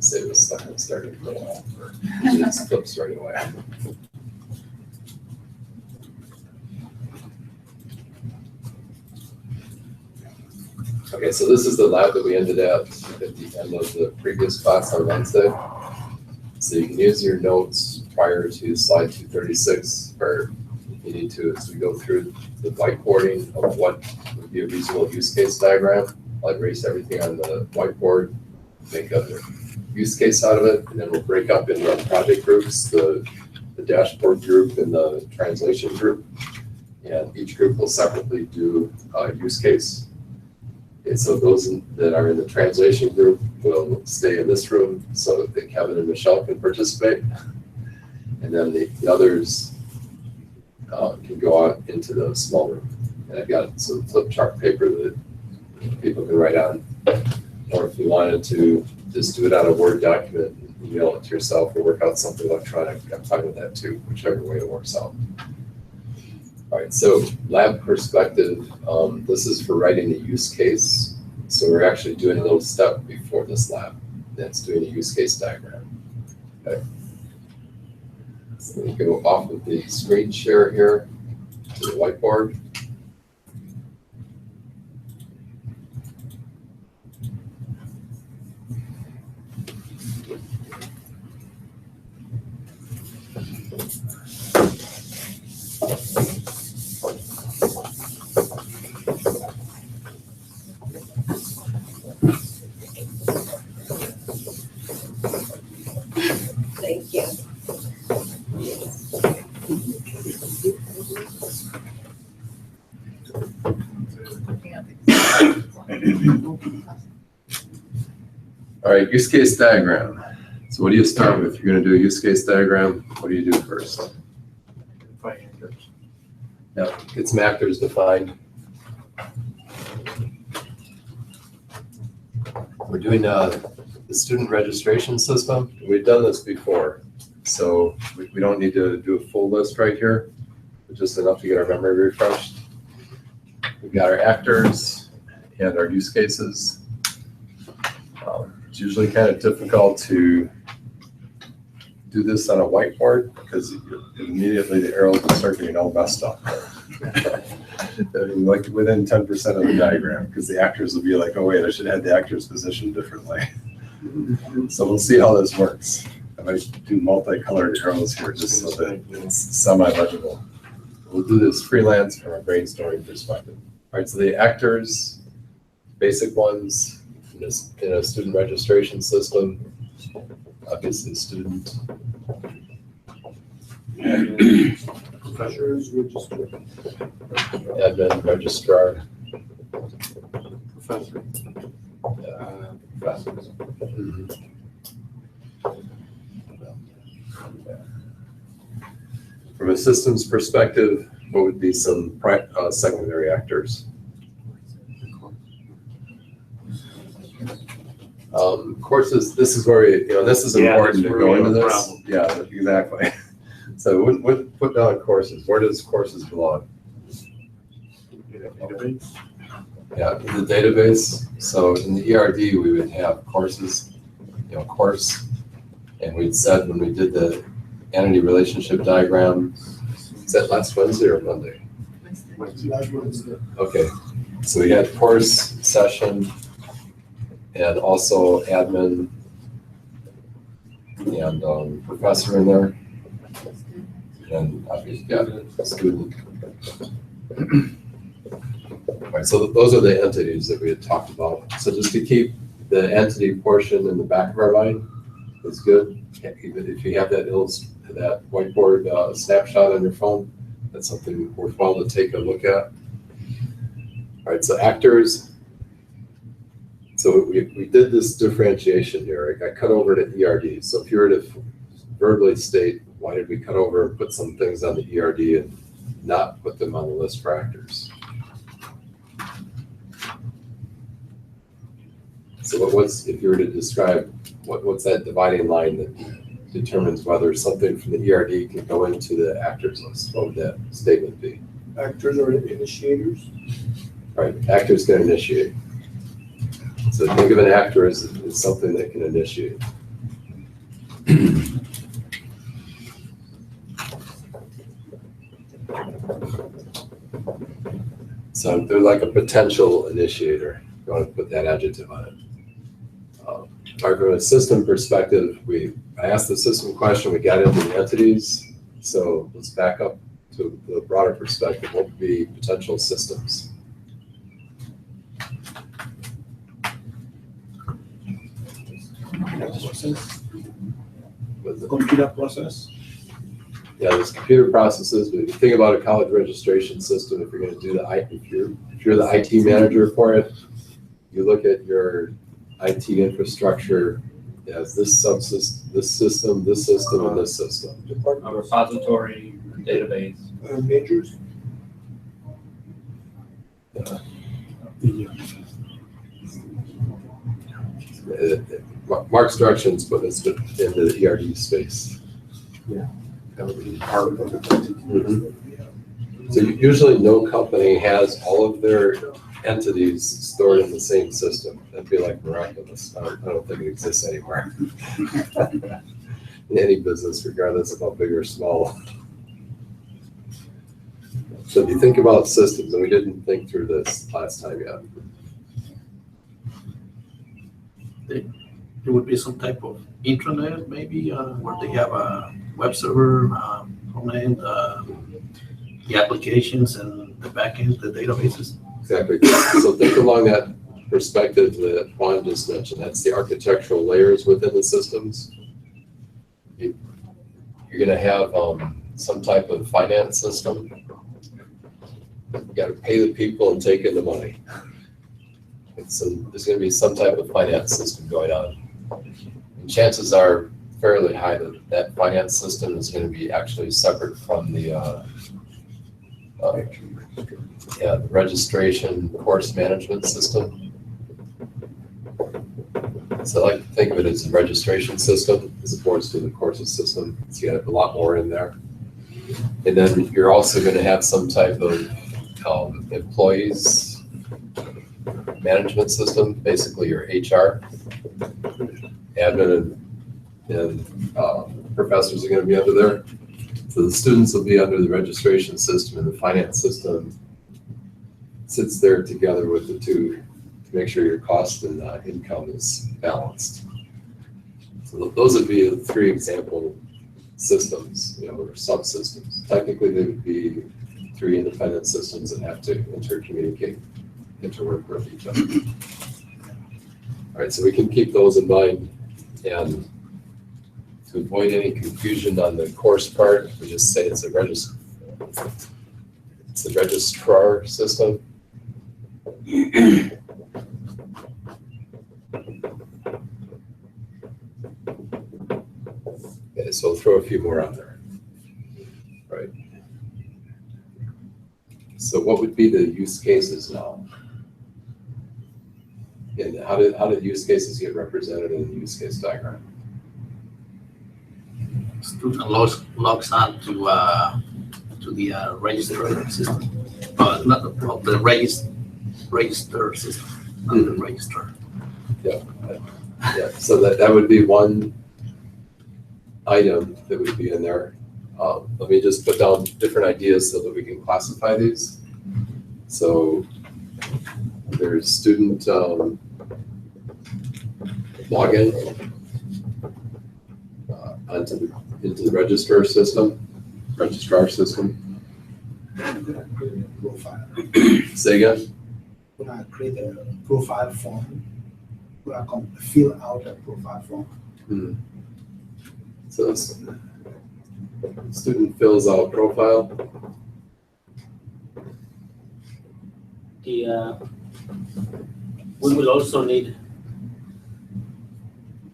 save us starting to go off or it just flips right away. Okay, so this is the lab that we ended at the end of the previous class on Wednesday. So you can use your notes prior to slide 236, or if you need to, as we go through the whiteboarding of what would be a reasonable use case diagram. I'll erase everything on the whiteboard, make a use case out of it, and then we'll break up into project groups, the dashboard group and the translation group. And each group will separately do a use case. And so those that are in the translation group will stay in this room so that Kevin and Michelle can participate. And then the others can go out into the small room. And I've got some flip chart paper that people can write on. Or if you wanted to just do it on a Word document, and email it to yourself or work out something electronic, I'm fine with that too, whichever way it works out. All right, so lab perspective, this is for writing a use case. So we're actually doing a little step before this lab. That's doing a use case diagram. Okay. So we go off of the screen share here to the whiteboard. Thank you. All right, use case diagram. So what do you start with? You're going to do a use case diagram. What do you do first? Yeah, get some actors defined. We're doing the student registration system. We've done this before, so we don't need to do a full list right here, but just enough to get our memory refreshed. We've got our actors and our use cases. It's usually kind of difficult to do this on a whiteboard because immediately the arrows will start getting all messed up. Like within 10% of the diagram, because the actors will be like, oh wait, I should have the actors positioned differently. So we'll see how this works. I might do multicolored arrows here just so that it's semi-legible. We'll do this freelance from a brainstorming perspective. All right, so the actors, basic ones in a student registration system, obviously student. Professors, registrar. Admin, registrar. Professor. Professors. From a systems perspective, what would be some secondary actors? Courses, this is where, this is important to go into this. Problem. Yeah, exactly. So what put down courses? Where does courses belong? Database. Yeah, in the database. So in the ERD, we would have courses, course, and we'd said when we did the entity relationship diagram, is that last Wednesday or Monday? Okay, so we had course, session, and also admin and professor in there. And obviously got a student. All right, so those are the entities that we had talked about. So just to keep the entity portion in the back of our mind is good. Even if you have that whiteboard snapshot on your phone, that's something worthwhile to take a look at. All right, so actors. So we did this differentiation here. I cut over to ERD. So if you were to verbally state, why did we cut over and put some things on the ERD and not put them on the list for actors? So if you were to describe what's that dividing line that determines whether something from the ERD can go into the actors list? What would that statement be? Actors are initiators. Right, actors can initiate. So think of an actor as something that can initiate. So they're like a potential initiator. You want to put that adjective on it. From a system perspective, I asked the system question, we got into the entities. So let's back up to the broader perspective. What would be potential systems? With the- Computer process. Yeah, there's computer processes, but if you think about a college registration system, if you're going to do if you're the IT manager for it, you look at your IT infrastructure as this subsystem, this system, and this system. A Department, repository, database. majors. Mark's directions put us into the ERD space. That would be part of the. Mhm. So usually no company has all of their entities stored in the same system. That'd be like miraculous. I don't think it exists anymore. In any business, regardless of how big or small. So if you think about systems, and we didn't think through this last time yet. It would be some type of intranet, maybe, where they have a web server, front end, the applications and the backend, the databases. Exactly. So think along that perspective that Juan just mentioned. That's the architectural layers within the systems. You're going to have some type of finance system. You got to pay the people and take in the money. There's going to be some type of finance system going on. And chances are fairly high that that finance system is going to be actually separate from the registration course management system. So I like to think of it as a registration system as opposed to the courses system. So you have a lot more in there. And then you're also going to have some type of employees management system, basically your HR, admin, and professors are going to be under there. So the students will be under the registration system, and the finance system sits there together with the two to make sure your cost and income is balanced. So those would be the three example systems, or subsystems. Technically, they would be three independent systems that have to intercommunicate, interwork with each other. All right, so we can keep those in mind, and to avoid any confusion on the course part, we just say it's a registrar system. Okay, so we'll throw a few more on there. Right. So what would be the use cases now? And how did use cases get represented in the use case diagram? Student logs on to the register system. Not the register system, not the registrar. Yeah, so that would be one item that would be in there. Let me just put down different ideas so that we can classify these. So there's student login into the registrar system. Profile. Say again? When I create a profile form, when I fill out a profile form. So student fills out profile. We will also need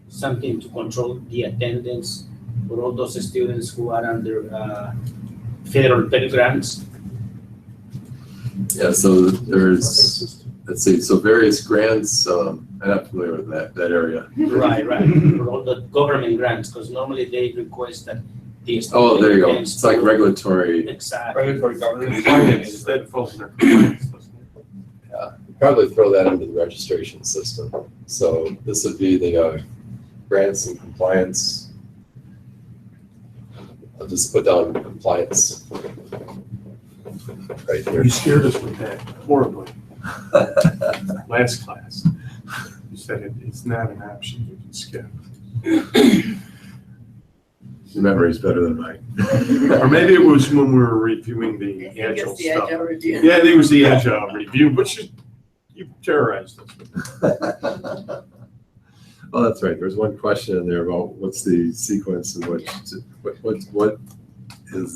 something to control the attendance for all those students who are under federal Pell Grants. Yeah, so there's, let's see, so various grants, I'm not familiar with that area. Right, for all the government grants, because normally they request that the Oh, there you go. students It's like to- regulatory. Exactly. Regulatory governance finance instead falls under compliance. Probably throw that into the registration system. So this would be the grants and compliance. I'll just put down compliance. right here. You scared us with that horribly last class. You said it's not an option you can skip. Your memory's better than mine. Or maybe it was when we were reviewing the I think agile it's the stuff. agile review. Yeah, I think it was the agile review, but you terrorized us. Well, that's right. There's one question in there about what's the sequence and what is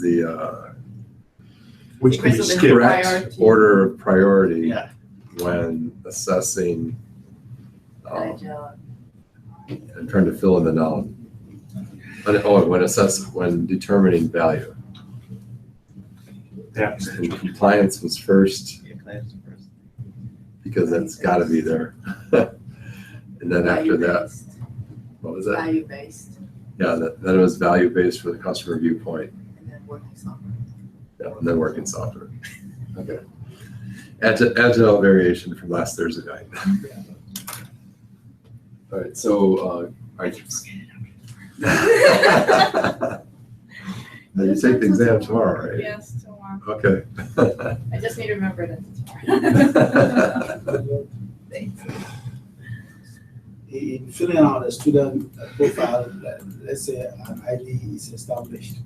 the Which can be Sequence of skipped. correct Priority. order of priority Yeah. when assessing, Agile. I'm trying to fill in the noun. When determining value. Yeah. And compliance was first because that's got to be there. And then after that, Value-based. what was that? Value-based, Yeah, then it was value-based for the customer viewpoint. and then working software. Yeah, and then working software. Okay. Agile variation from last Thursday night. All right, so, are you? Now you take the exam tomorrow, right? Yes, tomorrow. Okay. I just need to remember that tomorrow. Thanks. In filling out a student profile, let's say an ID is established.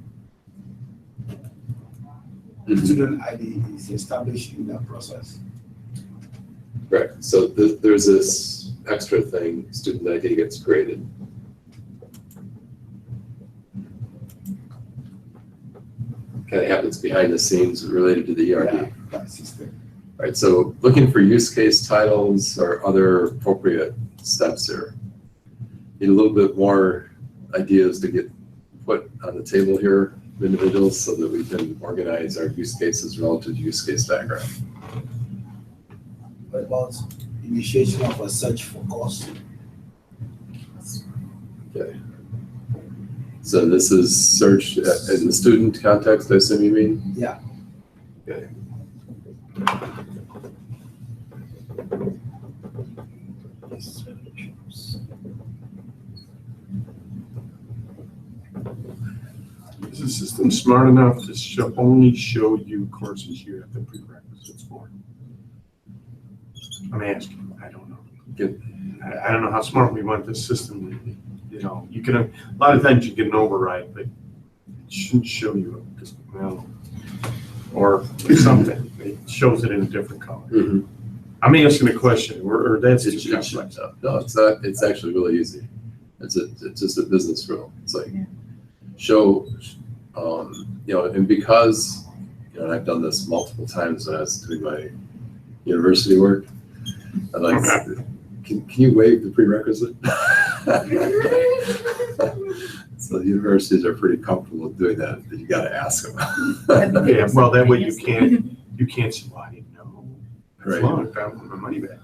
Student ID is established in that process. Correct. So there's this extra thing, student ID gets created. Kind of happens behind the scenes related to the ERD. Yeah, that system. All right, so looking for use case titles or other appropriate steps here. Need a little bit more ideas to get put on the table here, individuals, so that we can organize our use cases relative to use case background. What about initiation of a search for course? Okay. So this is search in the student context, I assume you mean? Yeah. Okay. Is the system smart enough to only show you courses you have the prerequisites for? I'm asking, I don't know. Good. I don't know how smart we want this system to be. You know, you can, a lot of times you get an override, but it shouldn't show you, just, well, or something. It shows it in a different color. Mhm. I'm asking a question, or that's It's too complex. No, it's not, it's actually really easy. It's just a business rule. It's like, Yeah. show, and because, and I've done this multiple times when I was doing my university work, I'd like, can you waive the prerequisite? So the universities are pretty comfortable with doing that, but you gotta ask them. Yeah, well, that way you can't say, well, I didn't know. Right. Well, I want my money back.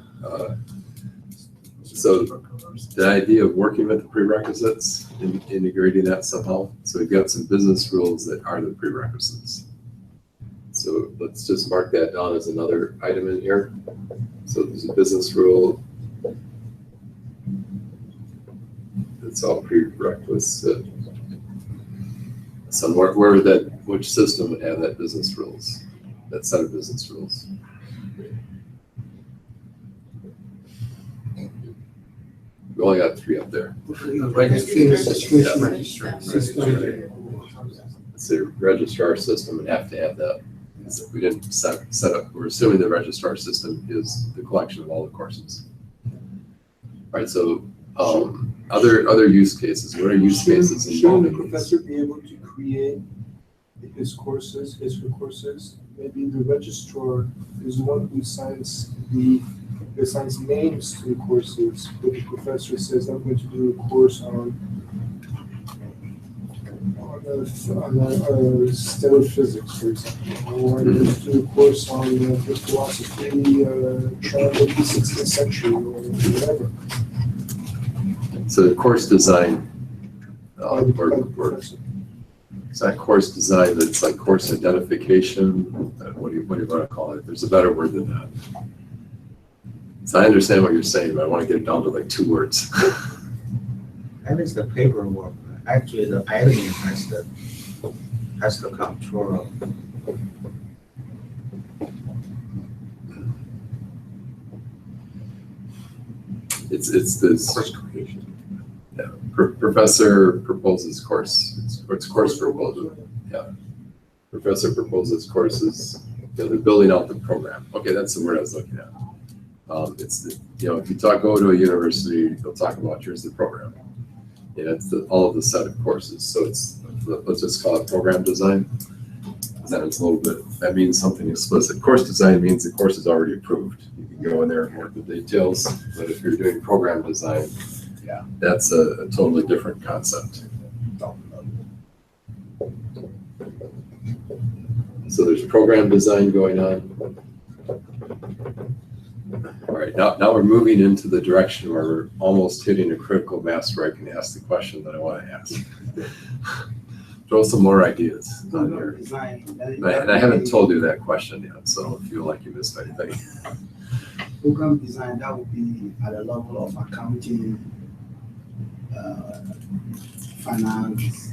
So the idea of working with the prerequisites and integrating that somehow. So we've got some business rules that are the prerequisites. So let's just mark that down as another item in here. So there's a business rule. It's all prerequisite. So which system would have that business rules, that set of business rules? We only got 3 up there. Registration system. It's a registrar system and have to have that. We didn't set up, we're assuming the registrar system is the collection of all the courses. All right, so other use cases, what are use cases Shouldn't the involving these? professor be able to create his courses, his courses? Maybe the registrar is one who assigns names to the courses, but the professor says, I'm going to do a course on stellar physics, for example, or I'm going to do a course on the philosophy trial of the 16th century, or whatever. So the course design, by the or professor. it's not course design, but it's like course identification. What do you want to call it? There's a better word than that. So I understand what you're saying, but I want to get it down to like 2 words. That is the paperwork. Actually, the admin has the control of It's this Course creation. professor proposes course, it's course proposal. Yeah. Professor proposes courses, they're building out the program. Okay, that's the word I was looking at. If you go to a university, they'll talk about, here's the program. And it's all of the set of courses. So let's just call it program design. Then it's a little bit, that means something explicit. Course design means the course is already approved. You can go in there and work the details, but if you're doing program design, Yeah. that's a totally different concept. So there's program design going on. All right, now we're moving into the direction where we're almost hitting a critical mass where I can ask the question that I want to ask. Throw some more ideas on here. Design. And I haven't told you that question yet, so don't feel like you missed anything. Program design, that would be at the level of accounting, finance.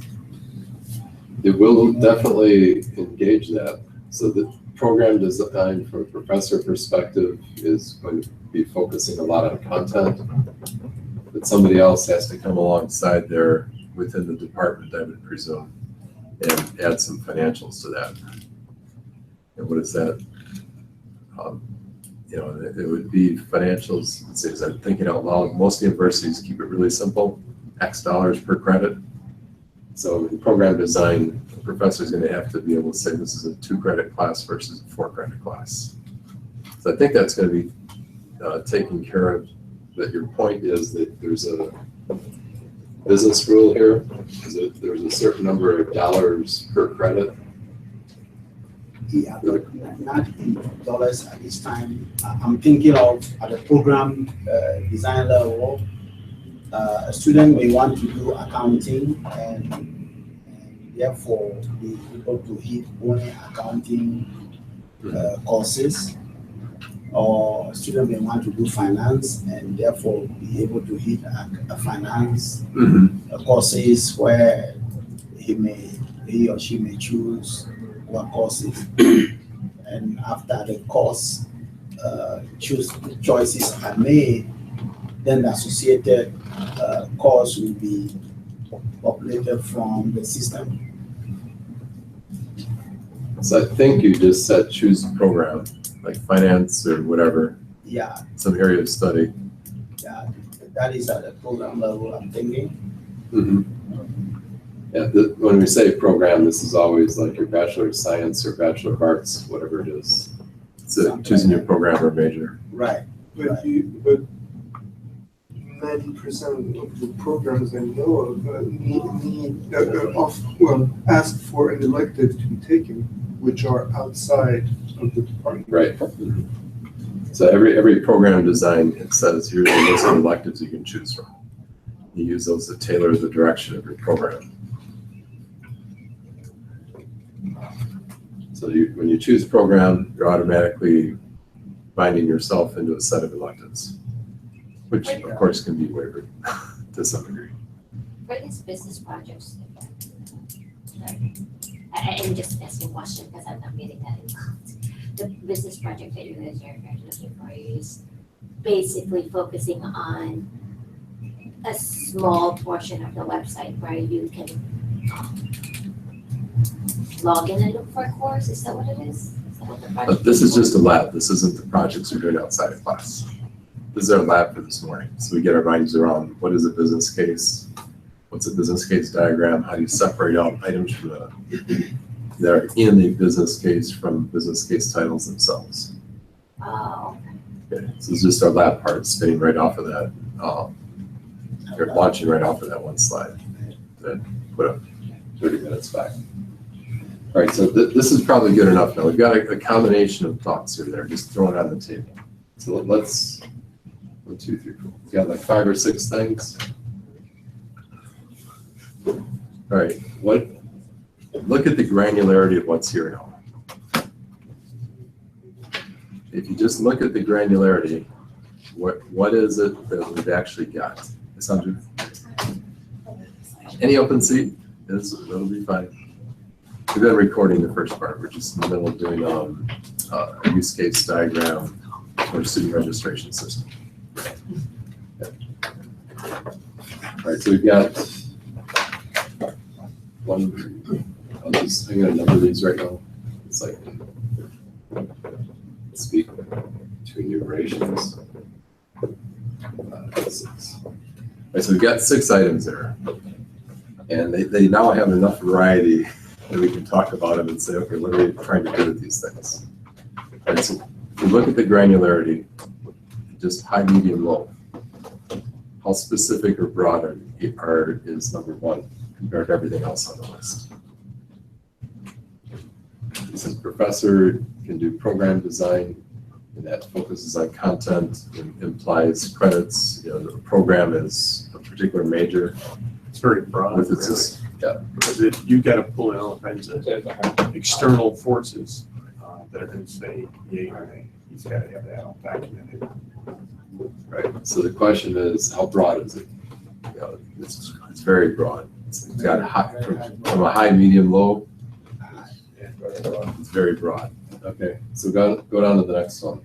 It will definitely engage that. So the program design from a professor perspective is going to be focusing a lot on content, but somebody else has to come alongside there within the department, I would presume, and add some financials to that. And what is that? It would be financials, as I'm thinking out loud, most universities keep it really simple, X dollars per credit. So in program design, the professor is going to have to be able to say this is a 2-credit class versus a 4-credit class. So I think that's going to be taken care of. That your point is that there's a business rule here, is that there's a certain number of dollars per credit. Yeah, but not in dollars at this time. I'm thinking of at the program design level, a student may want to do accounting and therefore be able to hit only accounting courses, or a student may want to do finance and therefore be able to hit a finance courses where he or she may choose what courses, and after the course choices are made, then the associated course will be populated from the system. So I think you just said choose a program, like finance or whatever, Yeah, some area of study. yeah, that is at the program level, I'm thinking. Yeah, when we say program, this is always like your Bachelor of Science or Bachelor of Arts, whatever it is. It's choosing your program or major. Right. But 90% of the programs I know of ask for an elective to be taken, which are outside of the department. Right. So every program design, it says here's a list of electives you can choose from. You use those to tailor the direction of your program. So when you choose a program, you're automatically binding yourself into a set of electives, which of course can be wavered to some degree. For these business projects, I'm just asking a question because I'm not really that involved. The business project that you guys are looking for is basically focusing on a small portion of the website where you can log in and look for a course. Is that what it is? Is that what the project But this is just a lab. This isn't the projects we're doing outside of class. This is our lab for this morning. So we get our minds around what is a business case? What's a business case diagram? How do you separate out items from that are in the business case from business case titles themselves? Oh, Okay, so it's just our lab part spinning right off of that, or launching right off of that one slide that put up 30 minutes back. All right, so this is probably good enough now. We've got a combination of thoughts here there, just throw it on the table. So let's, 1, 2, 3, 4. We've got like 5 or 6 things. All right, look at the granularity of what's here now. If you just look at the granularity, what is it that we've actually got? Sandra? Any open seat? It'll be fine. We've been recording the first part. We're just in the middle of doing a use case diagram for student registration system. All right, so we've got one, I'm gonna number these right now. It's like, speak to enumerations. 6. All right, so we've got 6 items there. And they now have enough variety that we can talk about them and say, okay, what are we trying to do with these things? All right, so if you look at the granularity, just high, medium, low. How specific or broad is number 1 compared to everything else on the list? It says professor can do program design, and that focuses on content and implies credits. You know, the program is a particular major. It's very broad, With really. its, yeah, Because you gotta pull in all kinds of external forces that are gonna say yay or nay. He's gotta have that all documented. right. So the question is, how broad is it? You know, it's very broad. It's got a high, from a high, medium, low. It's very broad. Okay, so go down to the next one.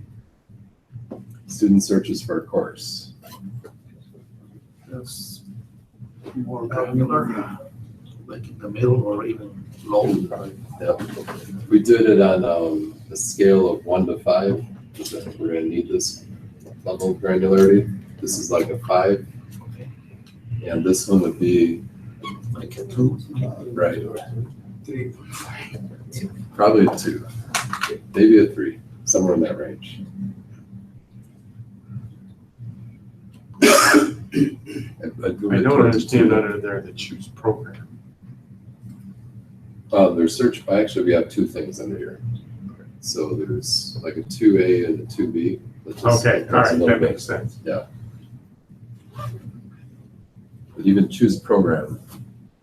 Student searches for a course. That's more granular, like in the middle or even low. Yep. We did it on a scale of 1 to 5. We're gonna need this level of granularity. This is like a 5. And this one would be, Like a 2. right, 3. probably a 2, maybe a 3, somewhere in that range. I don't understand under there the choose program. There's search, actually, we have 2 things under here. So there's like a 2A and a 2B. That's just- Okay, all that's a right, little that bit. makes sense. But even choose program,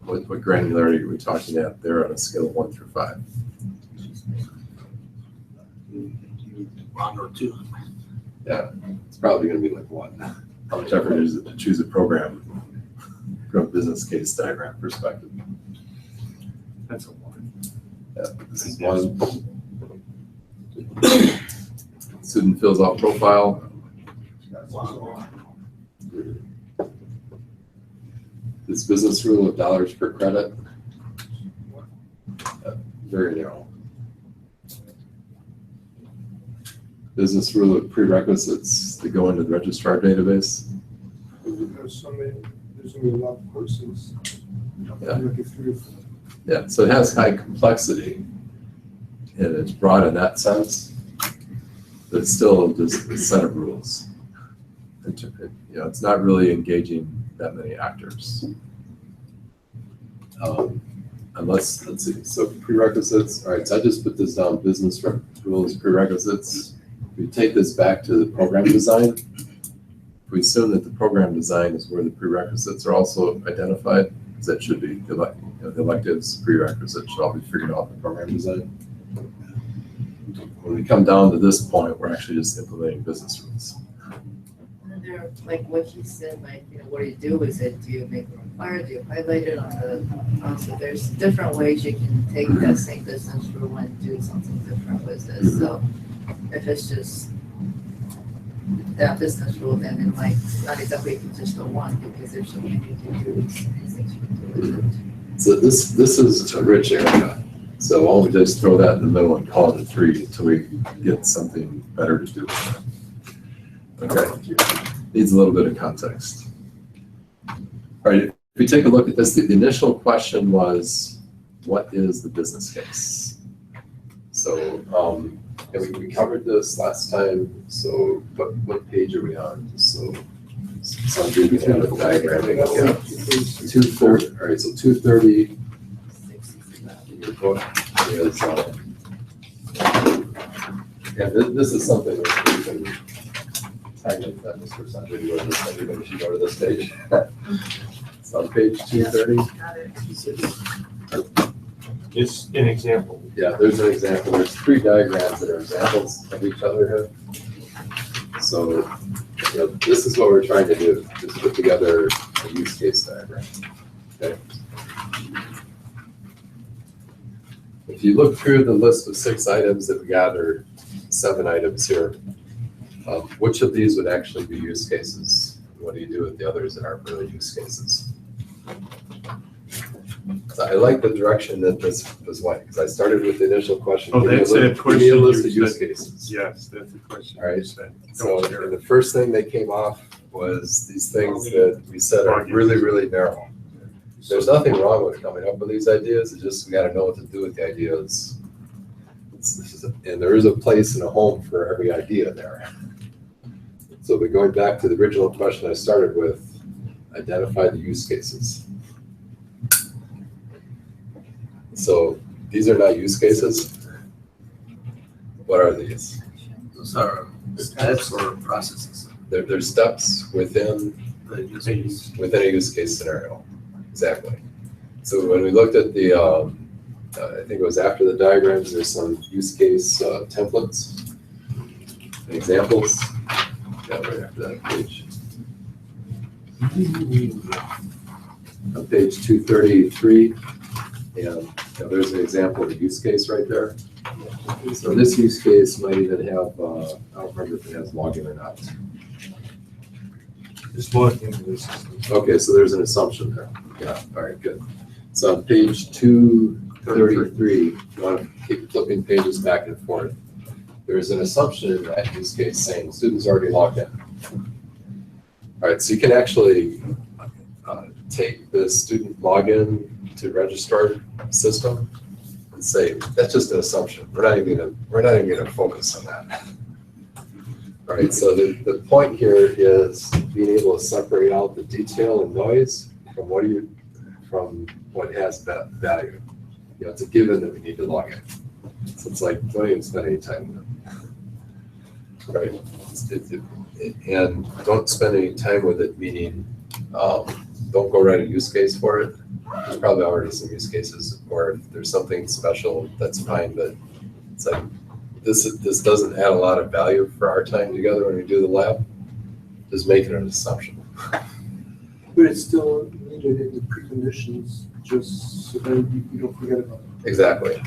what granularity are we talking at there on a scale of 1 through 5? 1 or 2. Yeah, it's probably gonna be like 1. How much effort is it to choose a program from a business case diagram perspective? That's a 1. Yeah, this is 1. Student fills out profile. This business rule of dollars per credit. Very narrow. Business rule of prerequisites to go into the registrar database. There's gonna be a lot of courses. Yeah. Like if you're Yeah, so it has high complexity and it's broad in that sense, but it's still just a set of rules. You know, it's not really engaging that many actors. Unless, let's see, so prerequisites, all right, so I just put this down, business rules, prerequisites. If we take this back to the program design, if we assume that the program design is where the prerequisites are also identified, because that should be, the electives, prerequisites should all be figured out in the program design. When we come down to this point, we're actually just implementing business rules. And they're, like what he said, like, you know, what do you do with it? Do you make it required? Do you highlight it on the, so there's different ways you can take that same business rule and do something different with it. So if it's just that business rule, then it might not exactly be just the one, because there's so many you can do, so many things you can do with it. So this is a rich area. So why don't we just throw that in the middle and call it a 3 until we get something better to do with it. Okay, needs a little bit of context. All right, if we take a look at this, the initial question was, what is the business case? So, and we covered this last time, so what page are we on? So, Sanjay, we have a diagramming. Yeah. 230, all right, so 230 in your book is, yeah, this is something that we can tag in that Mr. Sanjay, you go to this, everybody should go to this page. It's on page 230. Got it. It's an example. Yeah, there's an example. There's 3 diagrams that are examples of each other here. So, you know, this is what we're trying to do, just put together a use case diagram. Okay. If you look through the list of 6 items that we got, or 7 items here, which of these would actually be use cases What do you do with the others that aren't really use cases? So I like the direction that this went, because I started with the initial question. Oh, give me a that's li- that Give me question a list you of use said. cases. Yes, that's the question. All right. You said. So Don't share. the first thing that came off was these things that we said are really, really narrow. There's nothing wrong with coming up with these ideas, it's just we gotta know what to do with the ideas. And there is a place and a home for every idea there. So but going back to the original question I started with, identify the use cases. So these are not use cases. What are these? Those are steps or processes. They're steps within The use case. within a use case scenario. Exactly. So when we looked at the, I think it was after the diagrams, there's some use case templates, and examples. Yeah, right after that page. On page 233, and there's an example of a use case right there. So this use case might even have, I don't remember if it has login or not. Just log into the system. Okay, so there's an assumption there. Yeah, all right, good. So on page 233, you want to keep flipping pages back and forth. There's an assumption in that use case saying students already logged in. All right, so you can actually take the student login to registrar system and say, that's just an assumption. We're not even gonna focus on that. All right, so the point here is being able to separate out the detail and noise from what has that value. You know, it's a given that we need to log in. So it's like, don't even spend any time with it. Right? And don't spend any time with it, meaning don't go write a use case for it. There's probably already some use cases, or if there's something special, that's fine, but it's like, this doesn't add a lot of value for our time together when we do the lab. Just making an assumption. But it's still needed in the preconditions, just so that you don't forget about it. Exactly.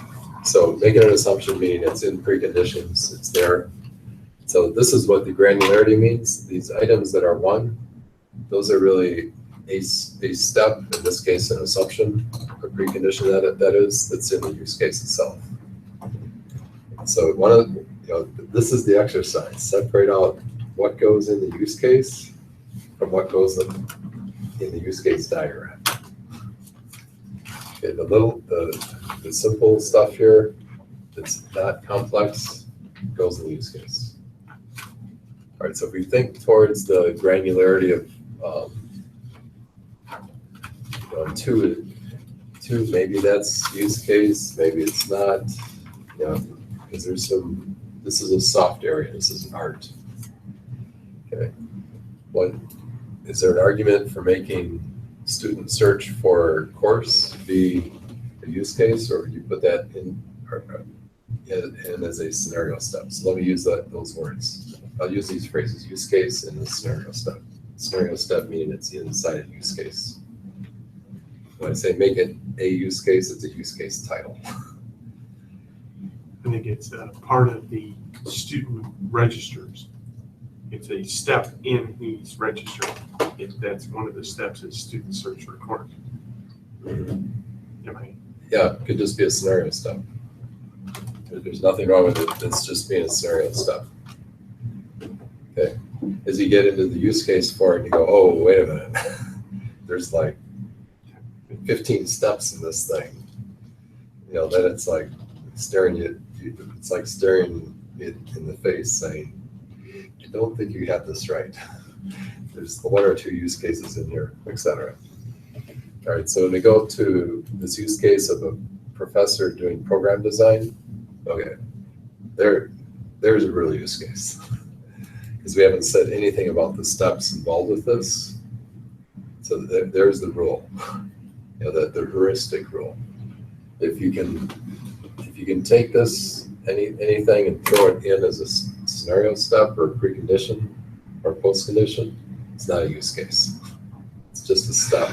So making an assumption, meaning it's in preconditions, it's there. So this is what the granularity means. These items that are one, those are really a step, in this case, an assumption, a precondition that's in the use case itself. So this is the exercise. Separate out what goes in the use case from what goes in the use case diagram. Okay, the simple stuff here, that's not complex, goes in the use case. All right, so if we think towards the granularity of two, maybe that's use case, maybe it's not, because this is a soft area, this is an art. Okay, is there an argument for making student search for course be a use case, or would you put that in as a scenario step? So let me use those words. I'll use these phrases, use case and the scenario step. Scenario step meaning it's inside a use case. When I say make it a use case, it's a use case title. I think it's a part of the student registers. It's a step in his register. That's one of the steps is student search for course. Yeah, it could just be a scenario step. There's nothing wrong with it. It's just being a scenario step. Okay. As you get into the use case for it, you go, oh, wait a minute. There's like 15 steps in this thing. Then it's like staring you. It's like staring it in the face, saying, "I don't think you had this right." There's one or two use cases in here, etc. All right, so when we go to this use case of a professor doing program design, okay, there's a real use case. Because we haven't said anything about the steps involved with this. So there's the rule, the heuristic rule. If you can take this, anything, and throw it in as a scenario step or precondition or postcondition, it's not a use case. It's just a step.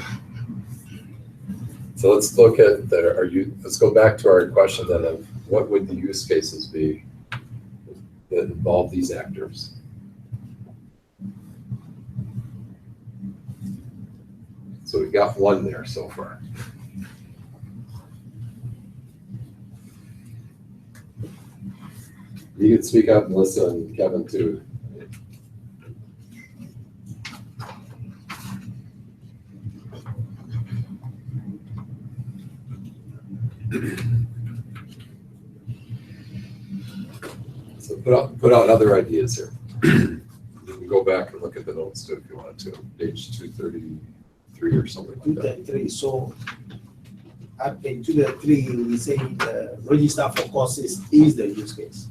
So let's look at let's go back to our question then of what would the use cases be that involve these actors? So we got one there so far. You can speak up, Melissa and Kevin too. So put out other ideas here. You can go back and look at the notes too if you want to, page 233 or something like that. 233, so at page 233, we say the register for courses is the use case.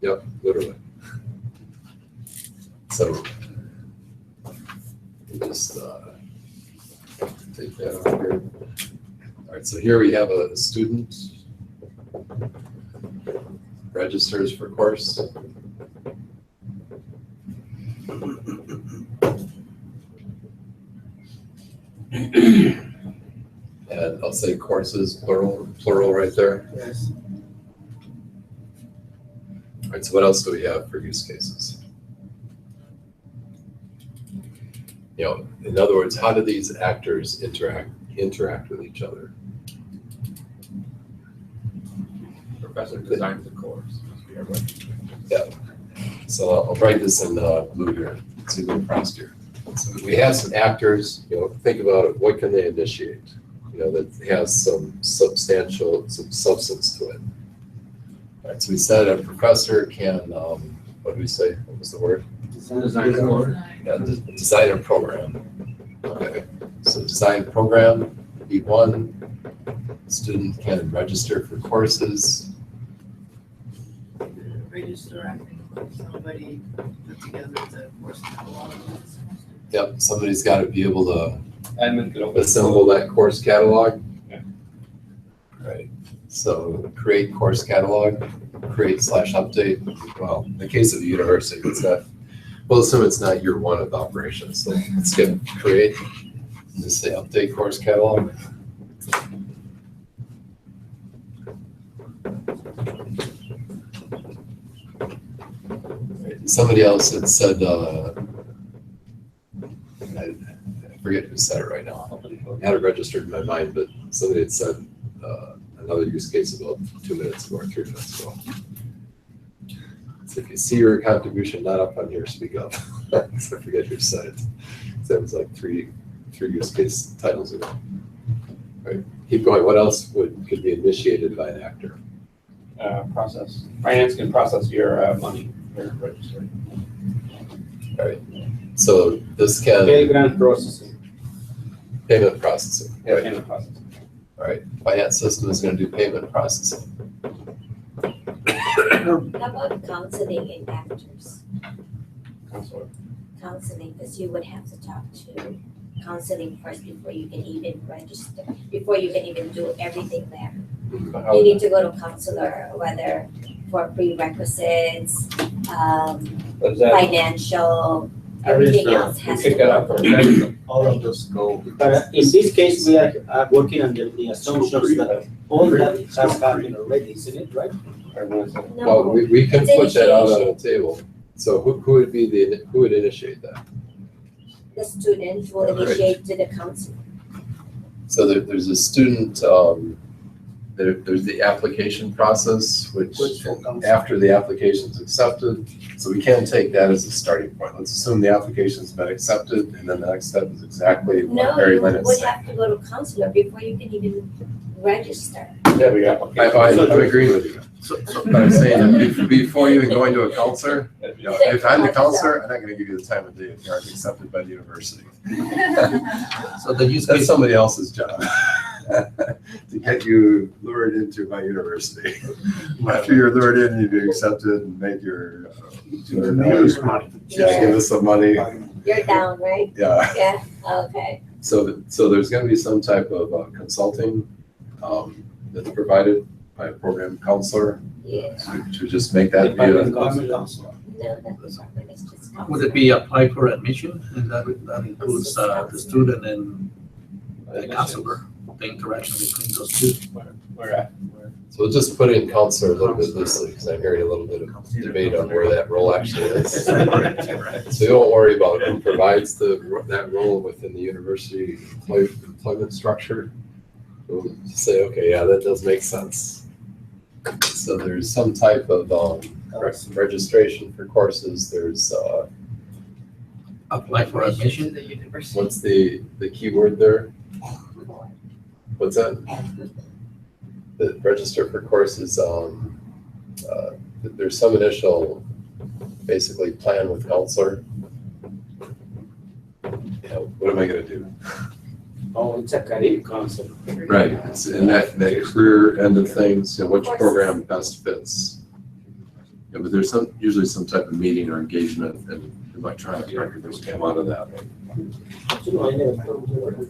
Yep, literally. So just take that out here. All right, so here we have a student registers for course. And I'll say courses, plural right there. Yes. All right, so what else do we have for use cases? You know, in other words, how do these actors interact with each other? Professor designs the course. Must be everybody. Yeah. So I'll write this in blue here. See the across here. So we have some actors. You know, think about it. What can they initiate? You know, that has some substance to it. All right. So we said a professor can. What did we say? What was the word? Design the course. Yeah, design a program. Okay. So design program. B1. Student can register for courses. Register, I think, like somebody put together the course catalog. Yep. Somebody's got to be able to Admin could open. assemble that course catalog. Yeah. Right, so create course catalog, create/update. Well, in the case of the university, it's not, well, assume it's not year one of operation, so let's get create, and just say update course catalog. Right, somebody else had said, I forget who said it right now. I had it registered in my mind, but somebody had said another use case about 2 minutes ago or 3 minutes ago. So if you see your contribution not up on here, speak up. So I forget who said it. So it was like three use case titles ago. All right, keep going. What else could be initiated by an actor? Process. Finance can process your money, your register. All right. So this can Pay grant processing. payment processing. Yeah, Right. payment processing. All right. Finance system is going to do payment processing. How about counseling and actors? Counselor. Counseling, because you would have to talk to counseling first before you can even register, before you can even do everything there. But how- You need to go to counselor, whether for prerequisites, but is that- financial, everything else You has to pick that up go. for register. All of those go. But in this case, we are working under the assumptions that all that has happened already, isn't it, right? Everyone's like, Well, No, we can It's put that out on initiation. the table. So who would initiate that? the student will Right. initiate to the counselor. So there's a student, there's the application process, which after the application's accepted, so we can't take that as a starting point. Let's assume the application's been accepted, and then the next step is exactly what No, Mary you Lynn is would saying. have to go to counselor before you can even register. yeah, we got. I agree with you, So, but I'm saying that before even going to a counselor, you know, if I'm the counselor, I'm not gonna give you the time of day if you aren't accepted by the university. so the use That's case, somebody else's job, to get you lured into my university. After you're lured in, you be accepted and make your, Use money. yeah, give us some money, You're down, right? yeah. Yeah, okay. So there's gonna be some type of consulting, that's provided by a program counselor, Yeah. to just make that be a, Department counselor. No, that department is just counselor. would it be applied for admission? And that includes the student and the counselor, the interaction between those two. Where at? Where? So we'll just put in counselor a little bit loosely, because I'm hearing a little bit of debate on where that role actually is. So don't worry about who provides that role within the university employment structure. We'll just say, okay, yeah, that does make sense. So there's some type of registration for courses. There's Apply for admission. To the university. what's the key word there? What's that? The register for courses. There's some initial, basically, plan with counselor. You know, what am I going to do? Oh, it's a career concept. Right, it's in that career end of things, you know, which program best fits. Yeah, but there's usually some type of meeting or engagement and electronic records come out of that.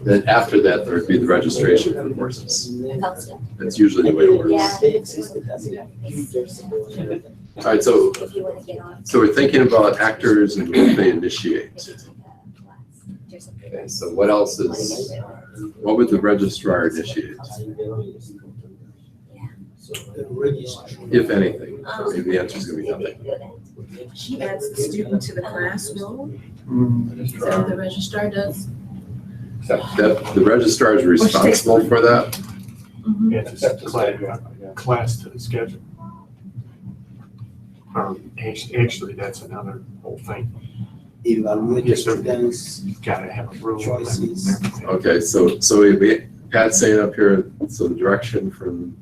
Then after that, there would be the registration for courses. That's usually the way it works. All right, so If you wanna get on. we're thinking about actors and what they initiate. Okay, so what else is, what would the registrar initiate, if anything? Maybe the answer is going to be nothing. She adds the student to the class role. Is that what the registrar does? That the registrar is responsible for that. Yeah, just class to the schedule. Actually, that's another whole thing. Evaluate the Yes, sir. students' You've got to have a room. choices. Okay, so we Pat saying up here, so the direction from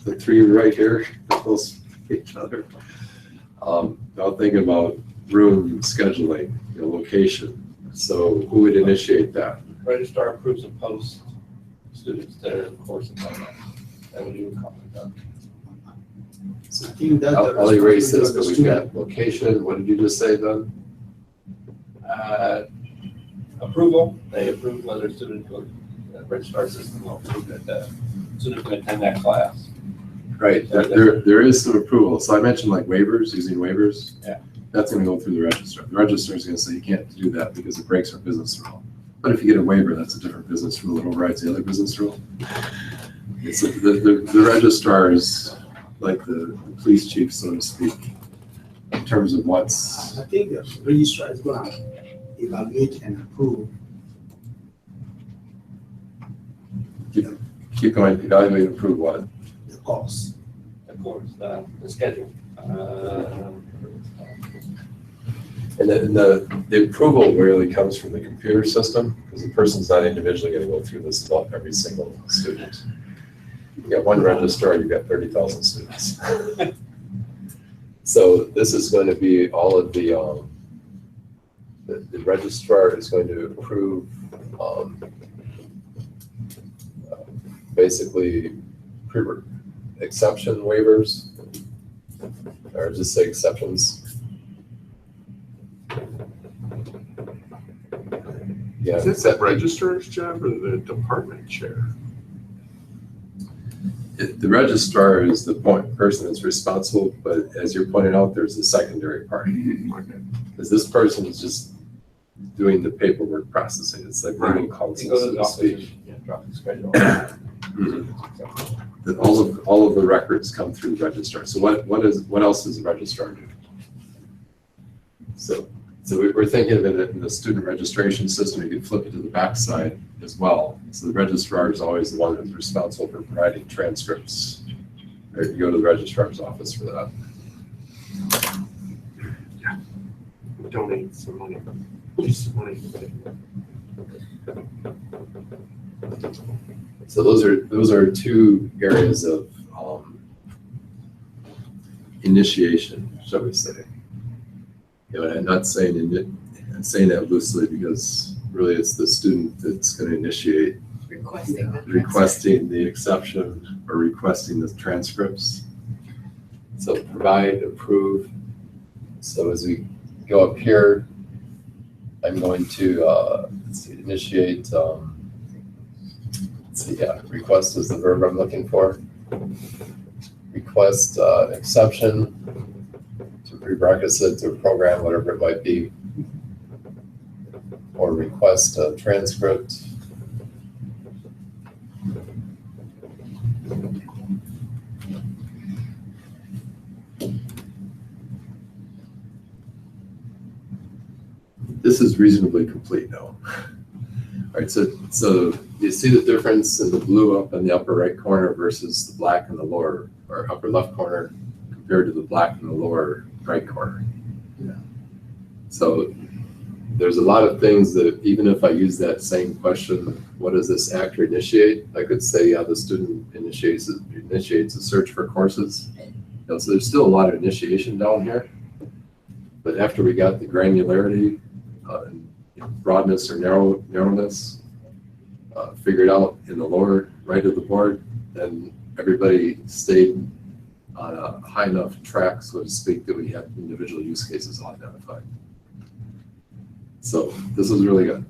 the three right here, they're close to each other. Now thinking about room scheduling, you know, location. So who would initiate that? Registrar approves and posts students that are in the course of conduct. That would you comment on? I think that the I'll erase this, responsibility of but the we've student. got location. What did you just say, then? Approval, they approve whether student will, registrar system will approve that the student can attend that class. Right, there is some approval. So I mentioned like waivers, using waivers. Yeah. That's gonna go through the registrar. The registrar is gonna say you can't do that because it breaks our business rule. But if you get a waiver, that's a different business rule. It overrides the other business rule. It's the registrar is like the police chief, so to speak, in terms of what's, I think the registrar is gonna evaluate and approve. keep going, evaluate, and approve what? The course. Of course, the schedule. And then the approval really comes from the computer system, because the person's not individually gonna go through this about every single student. You got one registrar, you've got 30,000 students. So this is going to be all of the registrar is going to approve, basically exception waivers, or just say exceptions. Yeah, Is that the registrar's job or the department chair? The registrar is the person that's responsible, but as you're pointing out, there's a secondary party. Because this person is just doing the paperwork processing. It's like legal You counsel, go to so the to office, speak. yeah, drop the schedule. That all of the records come through the registrar. So what else does the registrar do? So we're thinking of it in the student registration system. You can flip it to the backside as well. So the registrar is always the one who's responsible for providing transcripts. Or you go to the registrar's office for that. Donate some money. Just some money. So those are two areas of initiation, shall we say. You know, I'm not saying I'm saying that loosely because really it's the student that's going to initiate requesting the exception or requesting the transcripts. So provide, approve. So as we go up here, I'm going to let's see, initiate. Let's see, yeah, request is the verb I'm looking for. Request exception to prerequisite to a program, whatever it might be, or request a transcript. is reasonably complete now. All right, so you see the difference in the blue up in the upper right corner versus the black in the lower or upper left corner compared to the black in the lower right corner. Yeah. So there's a lot of things that even if I use that same question, what does this actor initiate? I could say, yeah, the student initiates a search for courses. So there's still a lot of initiation down here. But after we got the granularity, broadness or narrowness figured out in the lower right of the board, then everybody stayed on a high enough track, so to speak, that we had individual use cases identified. So this was really good.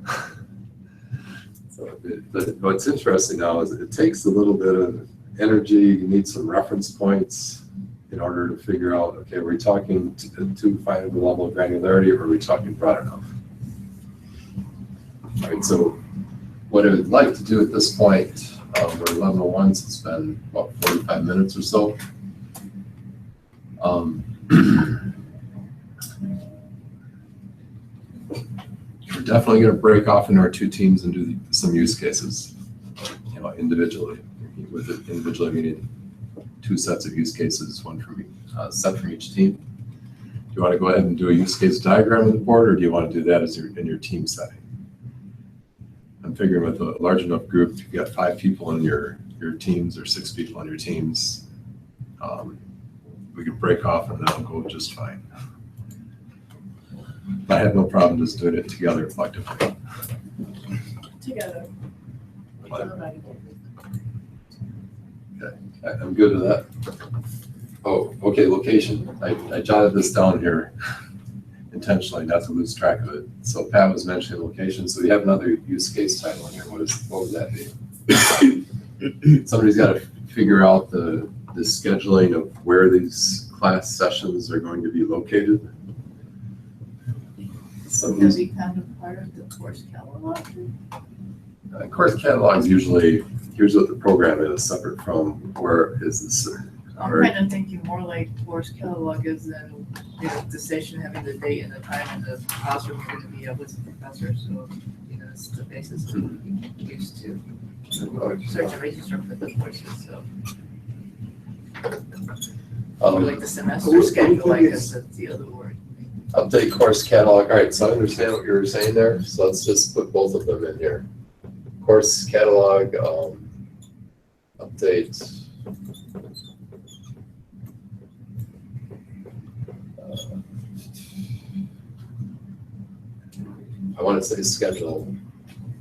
But what's interesting now is it takes a little bit of energy. You need some reference points in order to figure out, okay, are we talking too fine of a level of granularity, or are we talking broad enough? All right, so what I would like to do at this point, we're 11:01, so it's been about 45 minutes or so. We're definitely going to break off into our two teams and do some use cases, individually. With it individually meaning two sets of use cases, one from set from each team. Do you want to go ahead and do a use case diagram on the board, or do you want to do that as in your team setting? I'm figuring with a large enough group, you've got 5 people in your teams or 6 people on your teams, we could break off and that'll go just fine. I have no problem just doing it together collectively. Together. I'm good with that. Oh, okay, location. I jotted this down here intentionally, not to lose track of it. So Pat was mentioning location, so we have another use case title in here. What would that be? Somebody's got to figure out the scheduling of where these class sessions are going to be located. Does he kind of part of the course catalog? Course catalog is usually, here's what the program is, separate from where is this. I'm kind of thinking more like course catalog is then, the session having the date and the time and the classroom going to be with the professor, so, it's the basis that we used to search and register for the courses, so. Or like the semester schedule, I guess that's the other word. Update course catalog. All right, so I understand what you were saying there. So let's just put both of them in here. Course catalog, update. I want to say schedule.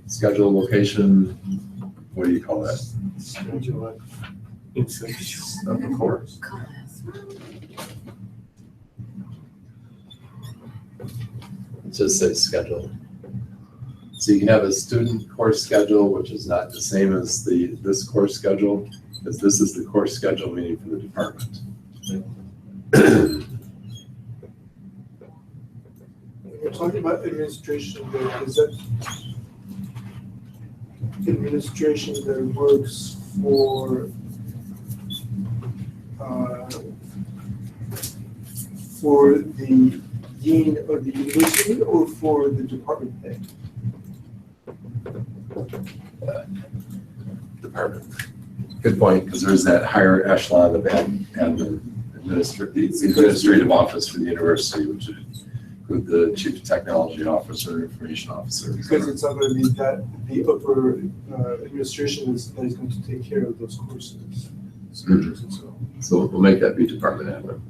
Schedule, location, what do you call that? Schedule it. Of the course. Just say schedule. So you can have a student course schedule, which is not the same as this course schedule, because this is the course schedule meaning for the department. When you're talking about administration, though, is that administration that works for the dean of the university or for the department head? Department. Good point, because there's that higher echelon of the administrative office for the university, which would include the chief technology officer, information officer. Because it's not going to be that the upper administration that is going to take care of those courses, schedules and so on. So we'll make that be department admin.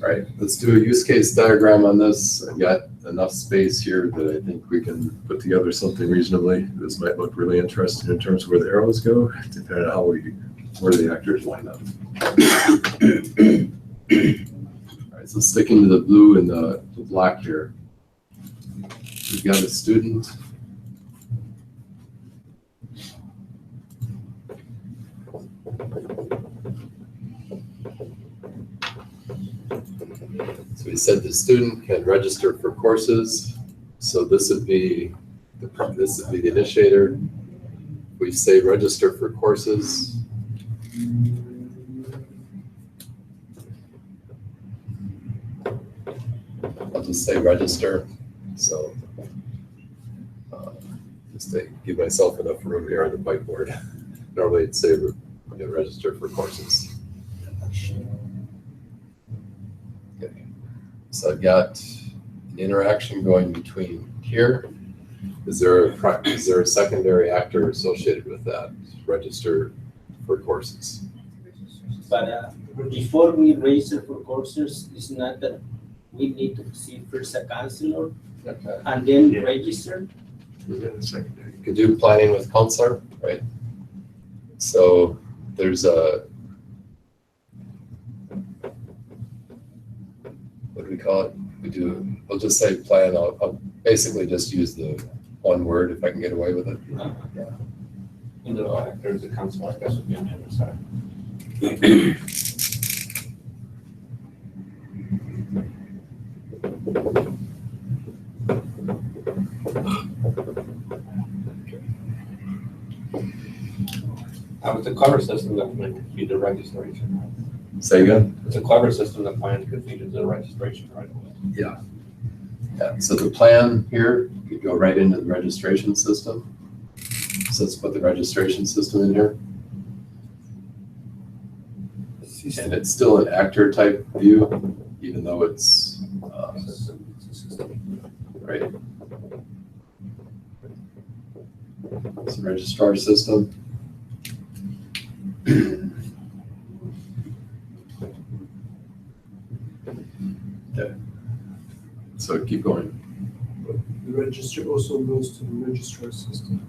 All right, let's do a use case diagram on this. I've got enough space here that I think we can put together something reasonably. This might look really interesting in terms of where the arrows go, depending on where the actors line up. All right, so sticking to the blue and the black here. We've got a student. So we said the student can register for courses. So this would be the initiator. We say register for courses. I'll just say register, so. Just to give myself enough room here on the whiteboard. Normally it'd say register for courses. Okay. So I've got an interaction going between here. Is there a secondary actor associated with that? Register for courses. But before we register for courses, it's not that we need to see first a counselor and then Yeah. register. Secondary. You could do planning with counselor, right? So there's a, what do we call it? We'll just say plan. I'll basically just use the one word if I can get away with it. In the back, there's a counselor, that should be on the other side. It's a clever system that can complete the registration. Say again? It's a clever system that plans to complete the registration right away. Yeah. Yeah, so the plan here could go right into the registration system. So let's put the registration system in here. And it's still an actor type view, even though it's, right. It's a registrar system. Okay. So keep going. The register also goes to the registrar system.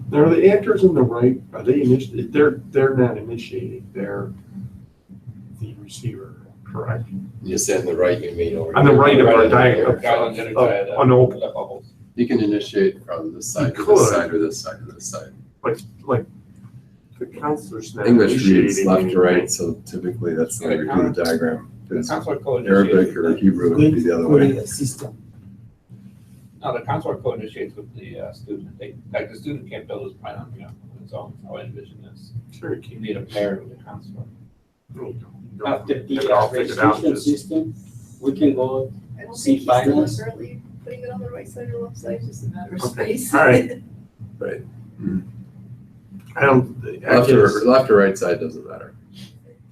Now, are the actors in the right, are they they're not initiating, they're the receiver, correct? You say on the right, you mean over On the here. right of our Diagram. diagram. Oh, no. the bubbles. You can initiate from this side to You this could. side or this side to this side. Like, the counselor's not English reads initiating left to anything. right, so typically that's the way we do the diagram. The Because counselor code Arabic initiates. or Hebrew would be the other way. System. No, the counselor code initiates with the student. Like the student can't build his plan on its own. How I envision this. Sure, you You can. need a pair with the counselor. After the They're all figured out, registration just- system, we can go I don't See think he's still finance? necessarily putting it on the right side or left side, just a matter of Okay, space. all right. Right. I don't, Left or right side doesn't matter.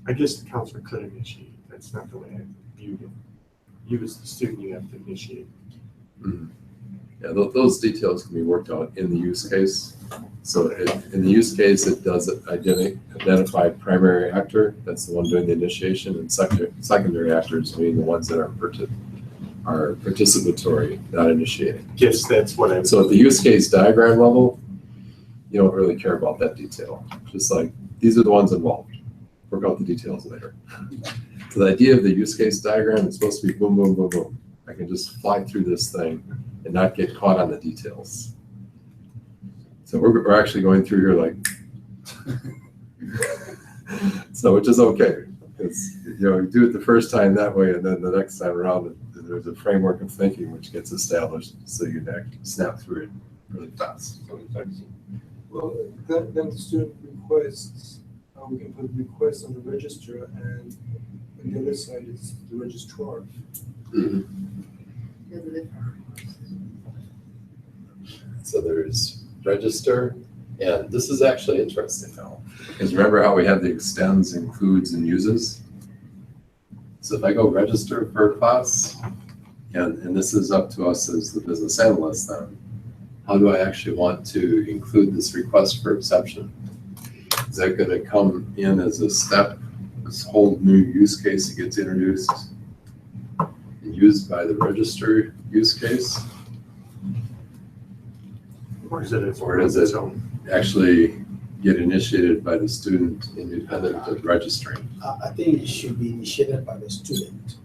I guess the counselor could initiate, that's not the way I viewed it. You as the student, you have to initiate. Yeah, those details can be worked out in the use case. So in the use case, it does identify primary actor, that's the one doing the initiation, and secondary actors being the ones that are participatory, not initiating. Guess that's what I was. So at the use case diagram level, you don't really care about that detail. Just like, these are the ones involved. Work out the details later. So the idea of the use case diagram is supposed to be boom, boom, boom, boom. I can just fly through this thing and not get caught on the details. So we're actually going through here like, so which is okay. It's, you do it the first time that way, and then the next time around, there's a framework of thinking which gets established, so you can snap through it really fast. So it's like, Well, then the student requests, we can put request on the register, and on the other side is the registrar. So there's register, and this is actually interesting now, because remember how we have the extends, includes, and uses? So if I go register for a class, and this is up to us as the business analyst then, how do I actually want to include this request for exception? Is that gonna come in as a step, this whole new use case that gets introduced and used by the register use case? Or is it? Or does it actually get initiated by the student independent of registering? I think it should be initiated by the student.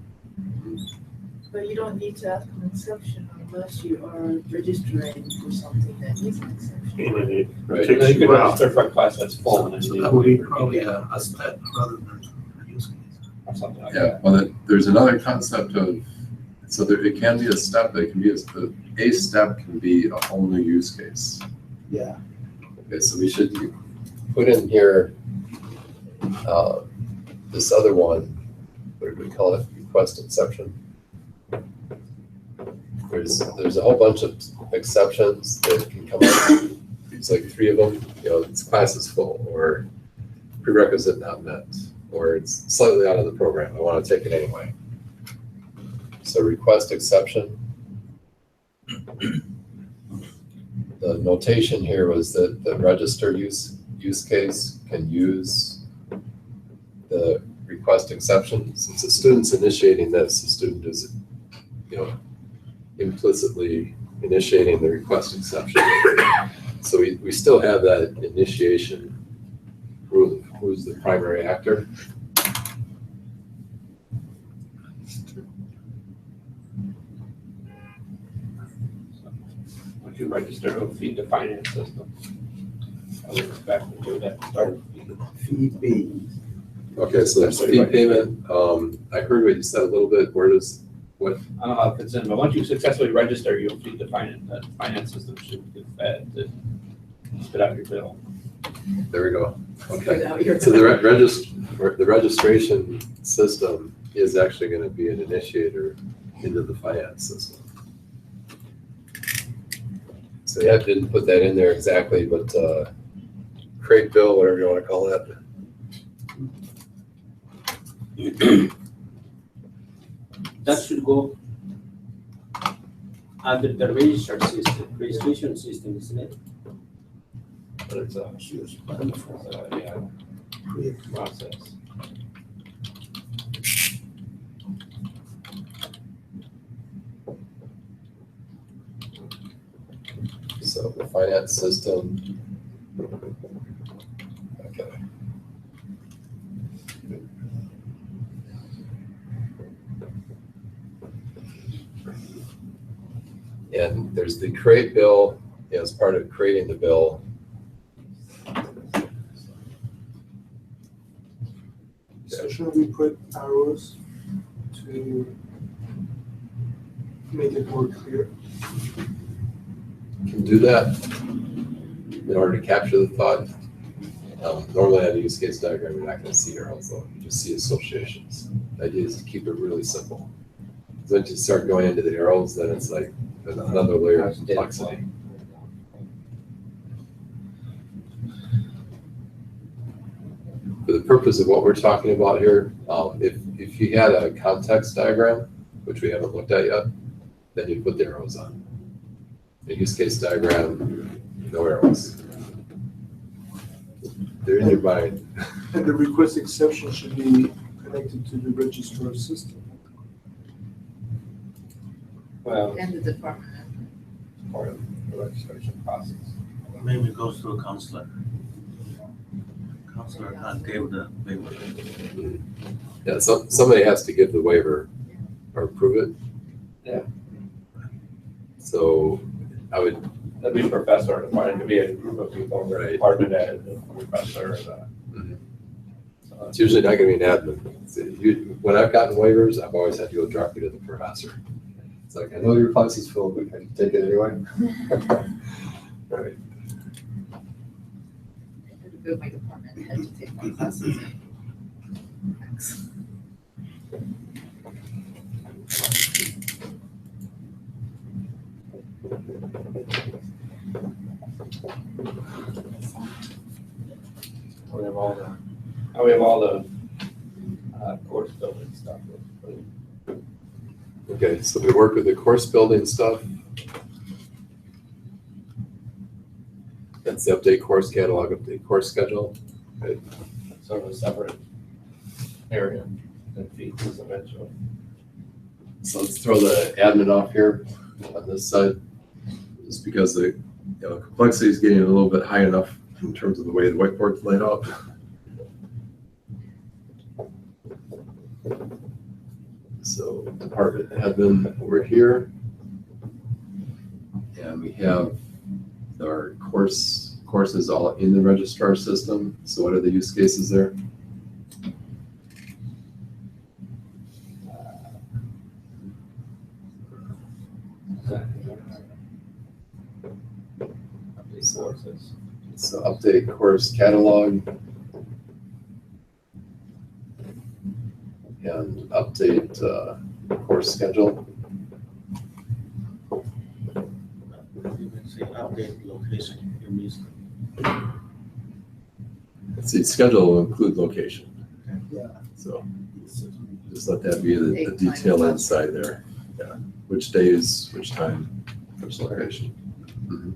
But you don't need to ask an exception unless you are registering for something that needs an exception. And it Right. takes you could you out. register for a class that's full and then So leave that would be probably a step rather than a use case. or something like Yeah, that. well, there's another concept of, so there, it can be a step, but it can be a step can be a whole new use case. Yeah. Okay, so we should put in here, this other one, what do we call it? request exception. There's a whole bunch of exceptions that can come up. It's like 3 of them, this class is full, or prerequisite not met, or it's slightly out of the program, I want to take it anyway. So request exception. The notation here was that the register use case can use the request exception. Since the student's initiating this, the student is, implicitly initiating the request exception. So we still have that initiation rule, who's the primary actor. Once you register, it'll feed the finance system. I would expect to do that, start Fee paying. Okay, so there's fee payment. I heard what you said a little bit. Where does, I don't know how it fits in, but once you successfully register, you'll feed the finance system should get fed to spit out your bill. there we go. Okay. Now you're- So the registration system is actually going to be an initiator into the finance system. So yeah, I didn't put that in there exactly, but create bill, whatever you want to call that. That should go under the registration system, isn't it? But it's a process. So the finance system. Okay. And there's the create bill, as part of creating the bill. So should we put arrows to make it more clear? Can do that in order to capture the thought. Normally on a use case diagram, you're not going to see arrows though, you just see associations. The idea is to keep it really simple. So once you start going into the arrows, then it's like another layer of complexity. For the purpose of what we're talking about here, if you had a context diagram, which we haven't looked at yet, then you put the arrows on. The use case diagram, no arrows. They're in your mind. And the request exception should be connected to the registrar system. Well, And the department. part of the registration process. Maybe it goes to a counselor. Counselor gave the waiver. Yeah, somebody has to give the waiver or approve it. Yeah. So I would, That'd be a professor, it could be a group of people, Right. department head, a professor, Mhm. so it's usually not gonna be an admin. When I've gotten waivers, I've always had to go directly to the professor. It's like, I know your class is full, but can you take it anyway? Right. It'd be my department head to take more classes. we have all the course building stuff. Okay, so we work with the course building stuff. That's the update course catalog, update course schedule. Sort of a separate area that feeds us eventually. So let's throw the admin off here on this side, just because the complexity is getting a little bit high enough in terms of the way the whiteboard's laid out. So department admin over here. And we have our courses all in the registrar system. So what are the use cases there? Sources. So update course catalog. And update course schedule. You can say update location, you missed. See, schedule will include location. Yeah. So just let that be the detail inside there. Yeah, which days, which time, which location. Mhm.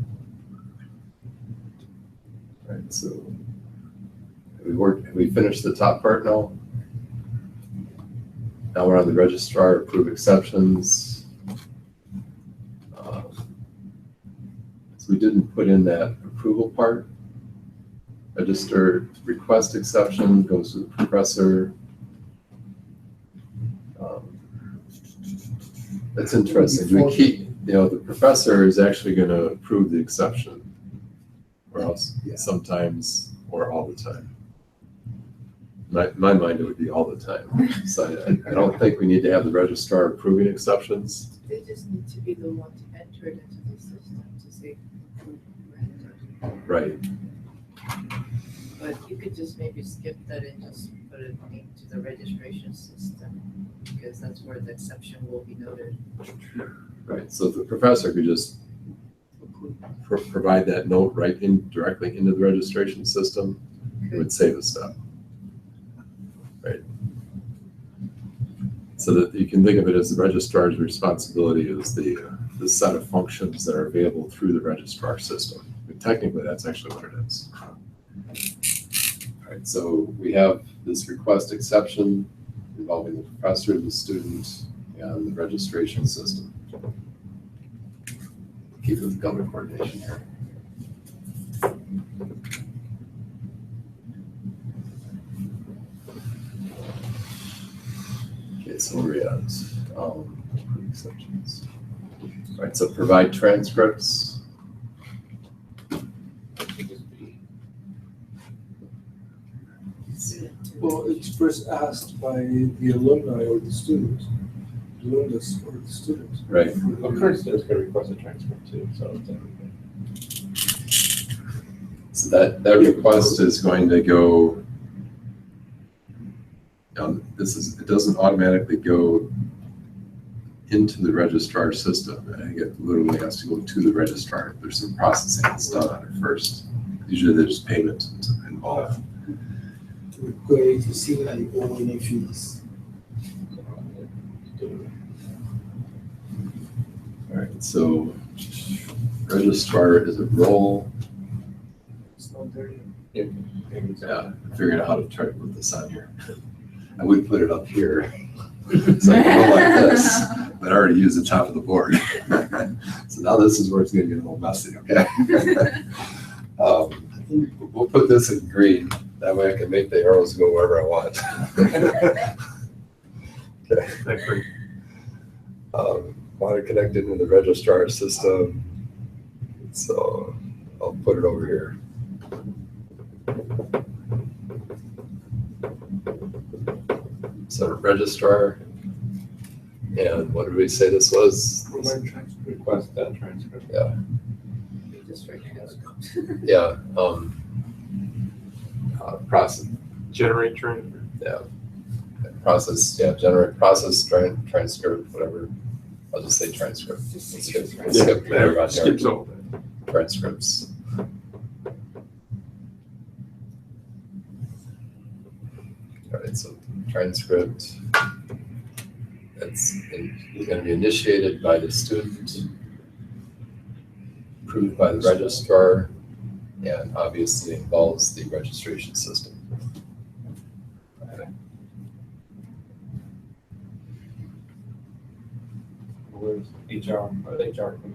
Right, so we finished the top part now. Now we're on the registrar, approve exceptions. So we didn't put in that approval part. Register request exception goes to the professor. That's interesting. Do we keep, the professor is actually going to approve the exception, or else sometimes or all the time. In my mind, it would be all the time. So I don't think we need to have the registrar approving exceptions. They just need to be the one to enter it into the system to say. Right. But you could just maybe skip that and just put it into the registration system, because that's where the exception will be noted. Right. So the professor could just provide that note directly into the registration system, it would save a step. Right. So that you can think of it as the registrar's responsibility is the set of functions that are available through the registrar system. But technically, that's actually what it is. All right, so we have this request exception involving the professor, the student, and the registration system. Keep it with government coordination here. Okay, so where are we at? Exceptions. All right, so provide transcripts. Well, it's first asked by the alumni or the student, alumnus or the student. Right. Well, current students can request a transcript too, so. So that request is going to go, it doesn't automatically go into the registrar system. I think it literally has to go to the registrar. There's some processing that's done on it first. Usually there's payment involved. Query to see whether you owe any fees. All right, so registrar is a role. It's not there yet. Yeah, I figured out how to try to put this on here. I would put it up here. So I can go like this, but I already used the top of the board. So now this is where it's gonna get a little messy, okay? We'll put this in green. That way I can make the arrows go wherever I want. Okay. Want to connect into the registrar system. So I'll put it over here. So registrar, and what did we say this was? Provide transcript. Request that transcript. Yeah, Just right here. yeah, process, Generate transcript. process, generate, process, transcript, whatever. I'll just say transcript. Skip whatever on here. Skips over that. Transcripts. All right, so transcript. It's going to be initiated by the student, approved by the registrar, and obviously involves the registration system. Where's HR, or HR come in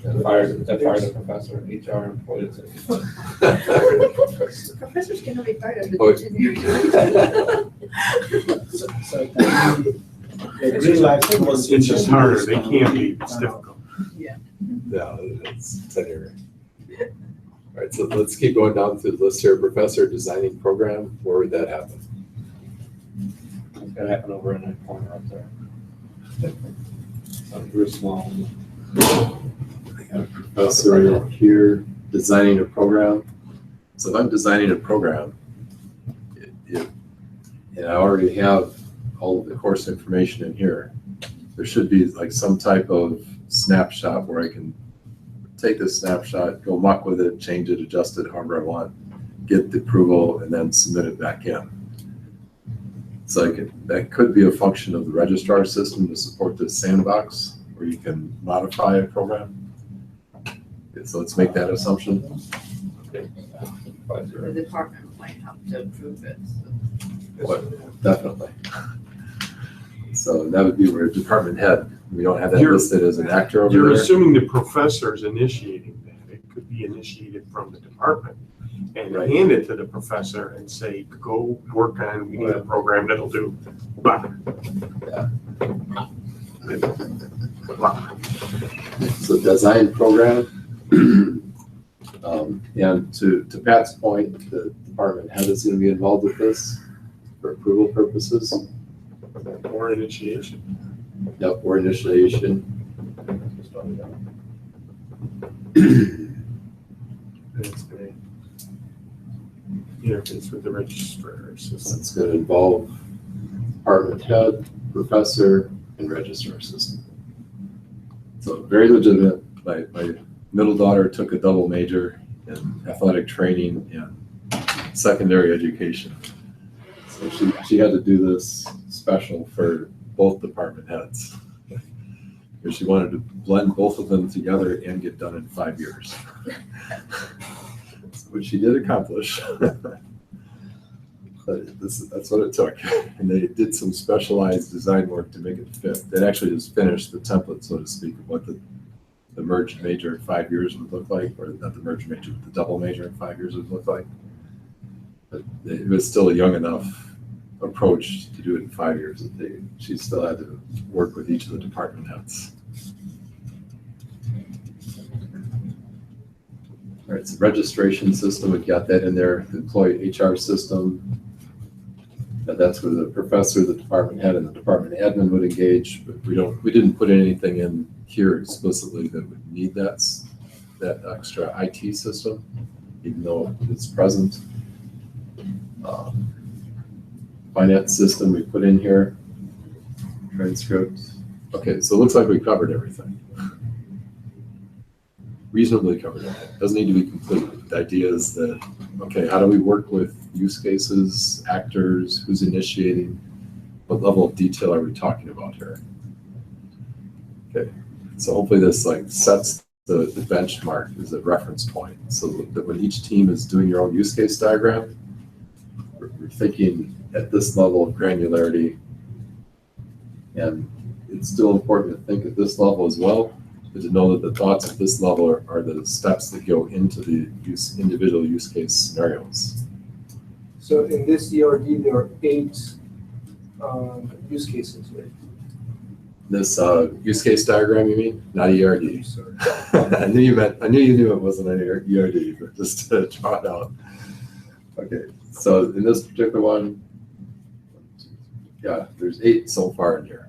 that? That fired the professor, HR employees. Professors can only fired as Oh. engineers. So the green light was. It's just harder, they can't be, it's difficult. Yeah, it's tenure. All right, so let's keep going down through the list here. Professor designing program, where would that happen? It's gonna happen over in that corner up there. Real small. Professor here, designing a program. So if I'm designing a program, And I already have all of the course information in here. There should be like some type of snapshot where I can take this snapshot, go muck with it, change it, adjust it however I want, get the approval, and then submit it back in. So that could be a function of the registrar system to support this sandbox where you can modify a program. Okay, so let's make that assumption. The department might have to approve it, so. What? Definitely. So that would be where department head, we don't have that You're- listed as an actor over You're there. assuming the professor is initiating that. It could be initiated from the department and Right. hand it to the professor and say, go work on, we need a program that'll do blah. Yeah. Blah. So design program. And to Pat's point, the department head is going to be involved with this for approval purposes. Or initiation. Yep, or initiation. And it's gonna interface with the registrar system. It's going to involve department head, professor, and registrar system. So very legitimate. My middle daughter took a double major in athletic training and secondary education. So she had to do this special for both department heads. Because she wanted to blend both of them together and get done in 5 years. Which she did accomplish. But that's what it took. And they did some specialized design work to make it fit. They actually just finished the template, so to speak, of what the merged major in 5 years would look like, or not the merged major, but the double major in 5 years would look like. But it was still a young enough approach to do it in 5 years that she still had to work with each of the department heads. All right, so registration system, we've got that in there. The employee HR system, that's where the professor, the department head, and the department admin would engage. But we didn't put anything in here explicitly that would need that extra IT system, even though it's present. Finance system we put in here. Transcript. Okay, so it looks like we covered everything. Reasonably covered it. Doesn't need to be complete. The idea is that, okay, how do we work with use cases, actors, who's initiating? What level of detail are we talking about here? Okay, so hopefully this like sets the benchmark as a reference point so that when each team is doing your own use case diagram, we're thinking at this level of granularity. And it's still important to think at this level as well, to know that the thoughts at this level are the steps that go into the individual use case scenarios. So in this ERD, there are 8 use cases, right? This use case diagram, you mean? Not ERD. Sorry. I knew you knew it wasn't an ERD, but just to draw it out. Okay, so in this particular one, yeah, there's 8 so far in here.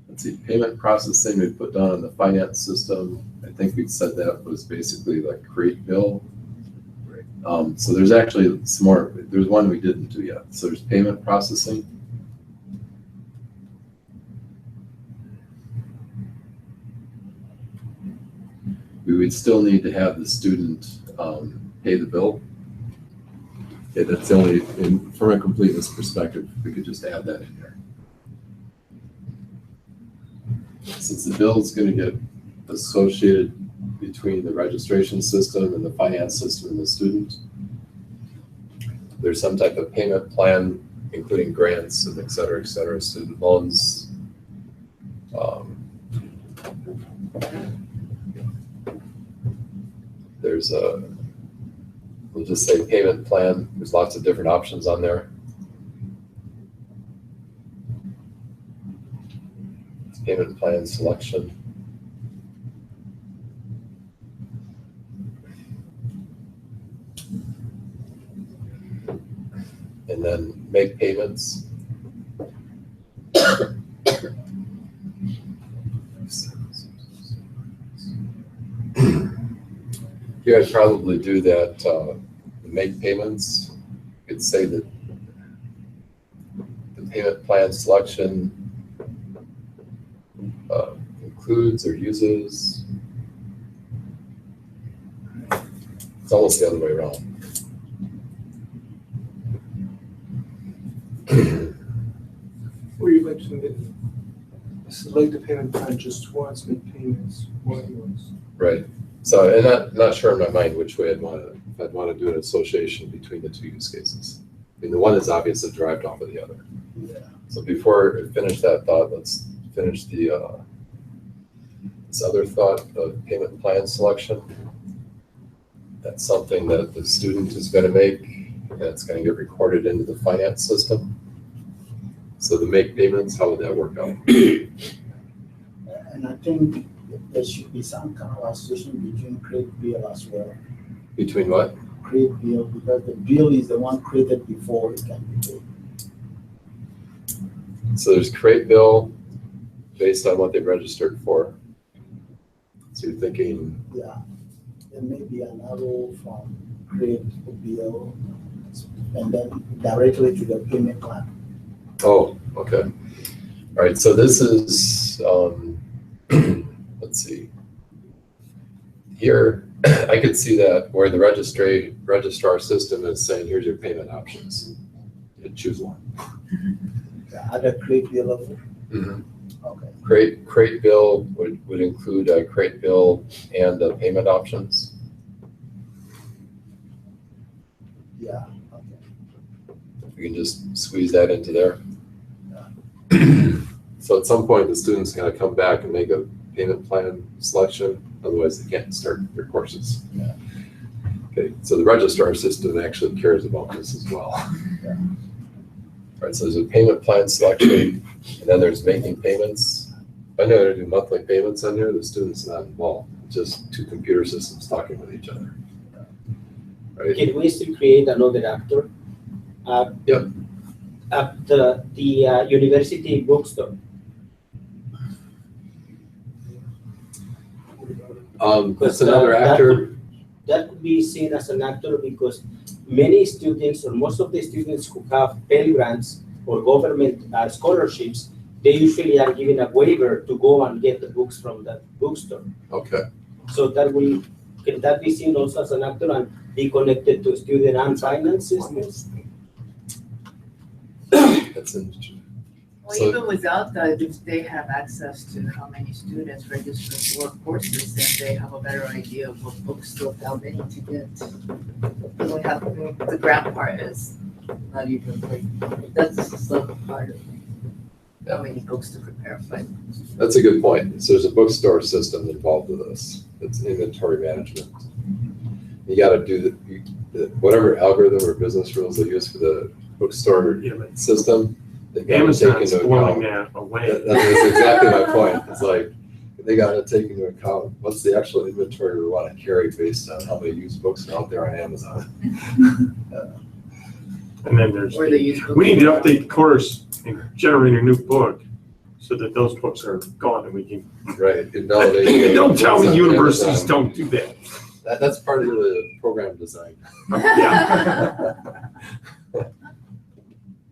Let's see, payment processing we put down in the finance system. I think we said that was basically like create bill. So there's actually some more. There's one we didn't do yet. So there's payment processing. We would still need to have the student pay the bill. Okay, that's the only, from a completeness perspective, we could just add that in here. Since the bill is going to get associated between the registration system and the finance system and the student, there's some type of payment plan, including grants and et cetera, student loans. There's we'll just say payment plan. There's lots of different options on there. It's payment plan selection. And then make payments. Here I'd probably do that, make payments could say that the payment plan selection includes or uses. It's almost the other way around. Or you mentioned that select the payment plan just once, make payments more than once. Right. So, and I'm not sure in my mind which way I'd want to do an association between the two use cases. I mean, the one is obviously derived off of the other. Yeah. So before I finish that thought, let's finish the this other thought of payment plan selection. That's something that the student is going to make, and it's going to get recorded into the finance system. So to make payments, how would that work out? And I think there should be some kind of association between create bill as well. Between what? Create bill, because the bill is the one created before it can be paid. So there's create bill based on what they registered for. So you're thinking, Yeah, there may be an arrow from create a bill and then directly to the payment plan. oh, okay. All right, so this is, let's see. Here, I could see that where the registrar system is saying, here's your payment options. You choose one. At the create bill level. Mhm. Okay. Create bill would include create bill and payment options. Yeah. Okay. We can just squeeze that into there. So at some point, the student's gonna come back and make a payment plan selection, otherwise they can't start their courses. Yeah. Okay, so the registrar system actually cares about this as well. Yeah. Right, so there's a payment plan selection, and then there's making payments. I know how to do monthly payments on here, the student's not involved, just two computer systems talking with each other. Right? Can we still create another actor? Yep. At the university bookstore. That's another actor. That could be seen as an actor because many students or most of the students who have Pell Grants or government scholarships, they usually are given a waiver to go and get the books from the bookstore. Okay, So can that be seen also as an actor and be connected to student and finances? that's interesting. Well, So- even without that, if they have access to how many students register for courses, then they have a better idea of what books to how many to get. We have, the grant part is not even like, that's just like a part of how many books to prepare, but That's a good point. So there's a bookstore system involved with this. It's inventory management. You gotta do whatever algorithm or business rules they use for the bookstore Yeah, but system. They gotta take Amazon's into blowing account. that away. That's exactly my point. It's like, they gotta take into account what's the actual inventory we wanna carry based on how many used books are out there on Amazon. And then there's, or they use. we need to update the course and generate a new book so that those books are gone and we can. Right. Invalidate. Don't tell me Amazon. universities don't do that. That's part of the program design. Yeah.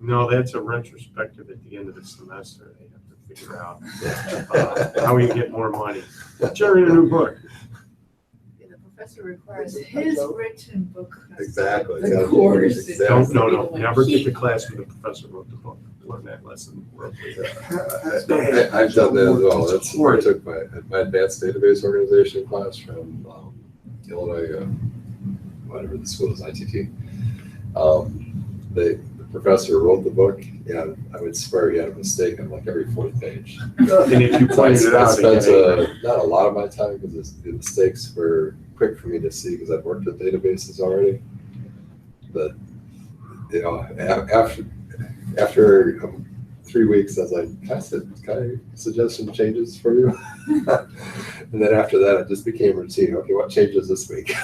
No, that's a retrospective at the end of the semester. They have to figure out how we can get more money. Generate a new book. The professor requires his written book. Exactly. The Gotta do course. it. Don't, Exactly. no, never take a class where the professor wrote the book. Learn that lesson. I've done that as well. That's where I took my advanced database organization class from Illinois, whatever the school is, ITT. The professor wrote the book, and I would swear he had a mistake on like every fourth page. And if you So I pointed it out, spent again, not a lot of my time because the mistakes were quick for me to see because I've worked with databases already. But you know, after 3 weeks, I was like, can I suggest some changes for you? And then after that, it just became routine. Okay, what changes this week?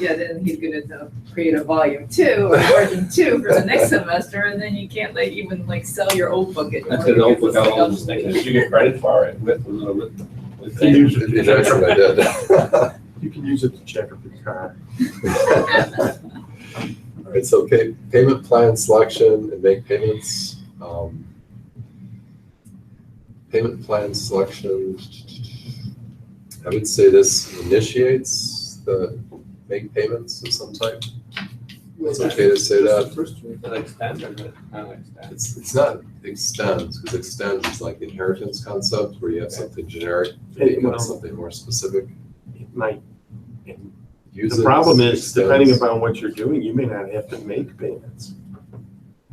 Yeah, then he's gonna create a volume 2 or version 2 for the next semester, and then you can't like even like sell your old book anymore. That's an old because book, it's I'll like just you get credit for it with. Eventually I did. You can use it to check up your car. All right, so payment plan selection and make payments. Payment plan selection, I would say this initiates the make payments of some type. It's okay to say that. First one. Does it extend or does it not extend? It's not extends, because extends is like the inheritance concept where you have something generic, you want something more specific. It might, Uses, the problem is, depending extends. upon what you're doing, you may not have to make payments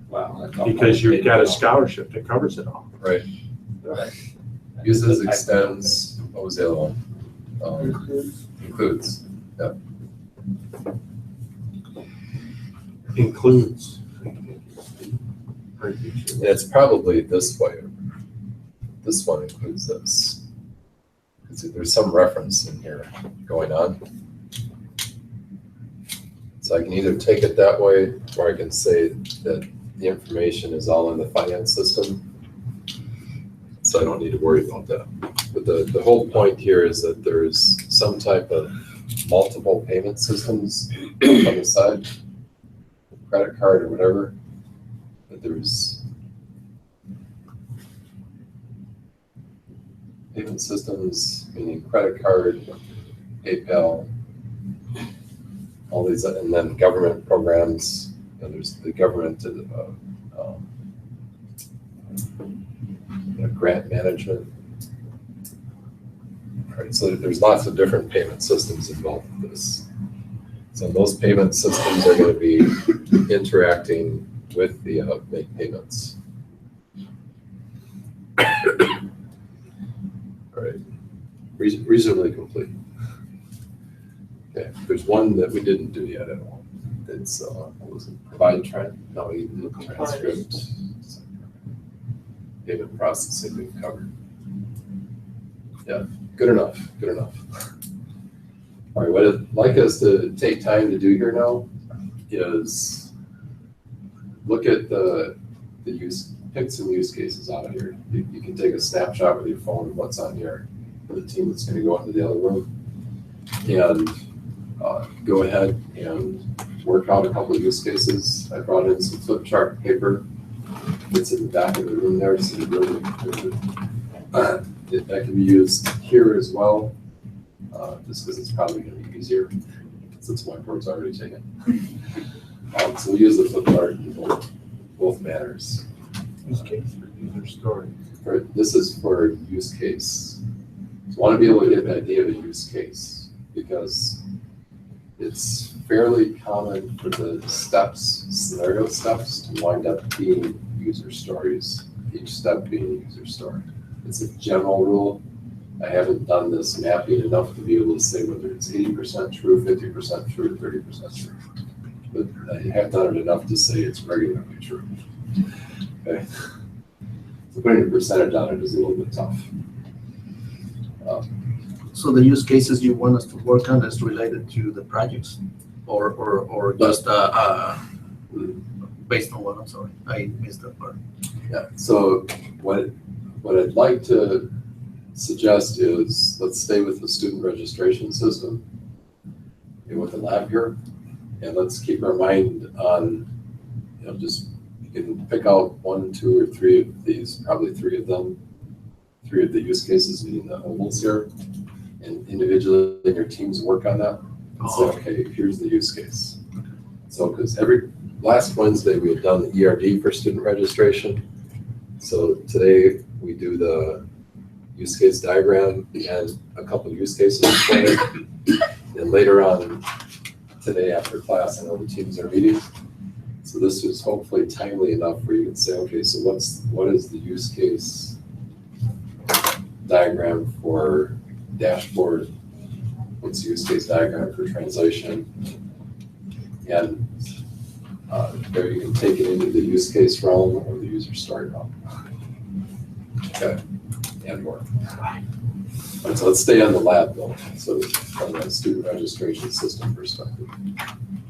Wow. that's all because you've got a paid scholarship that covers it all. Right, off. uses, extends, what was the other one? Includes, Includes. and it's probably this way. This one includes this. There's some reference in here going on. So I can either take it that way, or I can say that the information is all in the finance system. So I don't need to worry about that. But the whole point here is that there's some type of multiple payment systems on the side, credit card or whatever, that there's payment systems, meaning credit card, PayPal, all these, and then government programs. And there's the government grant management. Right, so there's lots of different payment systems involved with this. So those payment systems are going to be interacting with the make payments. All right, reasonably complete. Okay, there's one that we didn't do yet at all. It's what was it? Provide transcript. Payment processing we've covered. Yeah, good enough, good enough. All right, what I'd like us to take time to do here now is look at the pick some use cases out of here. You can take a snapshot with your phone of what's on here for the team that's going to go into the other room. And go ahead and work out a couple of use cases. I brought in some flip chart paper. It's in the back of the room there, so you really, that can be used here as well, just because it's probably going to be easier since my board's already taken. So we'll use the flip chart in both manners. Use case for user story. This is for use case. So I want to be able to get an idea of a use case because it's fairly common for the scenario steps to wind up being user stories, each step being a user story. It's a general rule. I haven't done this mapping enough to be able to say whether it's 80% true, 50% true, 30% true. But I have done it enough to say it's regularly true. Okay. So putting a percentage on it is a little bit tough. So the use cases you want us to work on is related to the projects or just based on what? I'm sorry, I missed that part. Yeah, so what I'd like to suggest is let's stay with the student registration system and with the lab here. And let's keep our mind on, just you can pick out 1, 2, or 3 of these, probably 3 of them, 3 of the use cases, meaning the ovals here, and individually in your teams work on that and say, okay, here's the use case. So, because last Wednesday we had done the ERD for student registration. So today we do the use case diagram and a couple of use cases for it. And later on today after class, I know the teams are meeting. So this is hopefully timely enough where you can say, okay, so what is the use case diagram for dashboard? What's the use case diagram for translation? And there you can take it into the use case realm or the user story realm. Okay, and more. So let's stay on the lab though. So from a student registration system perspective.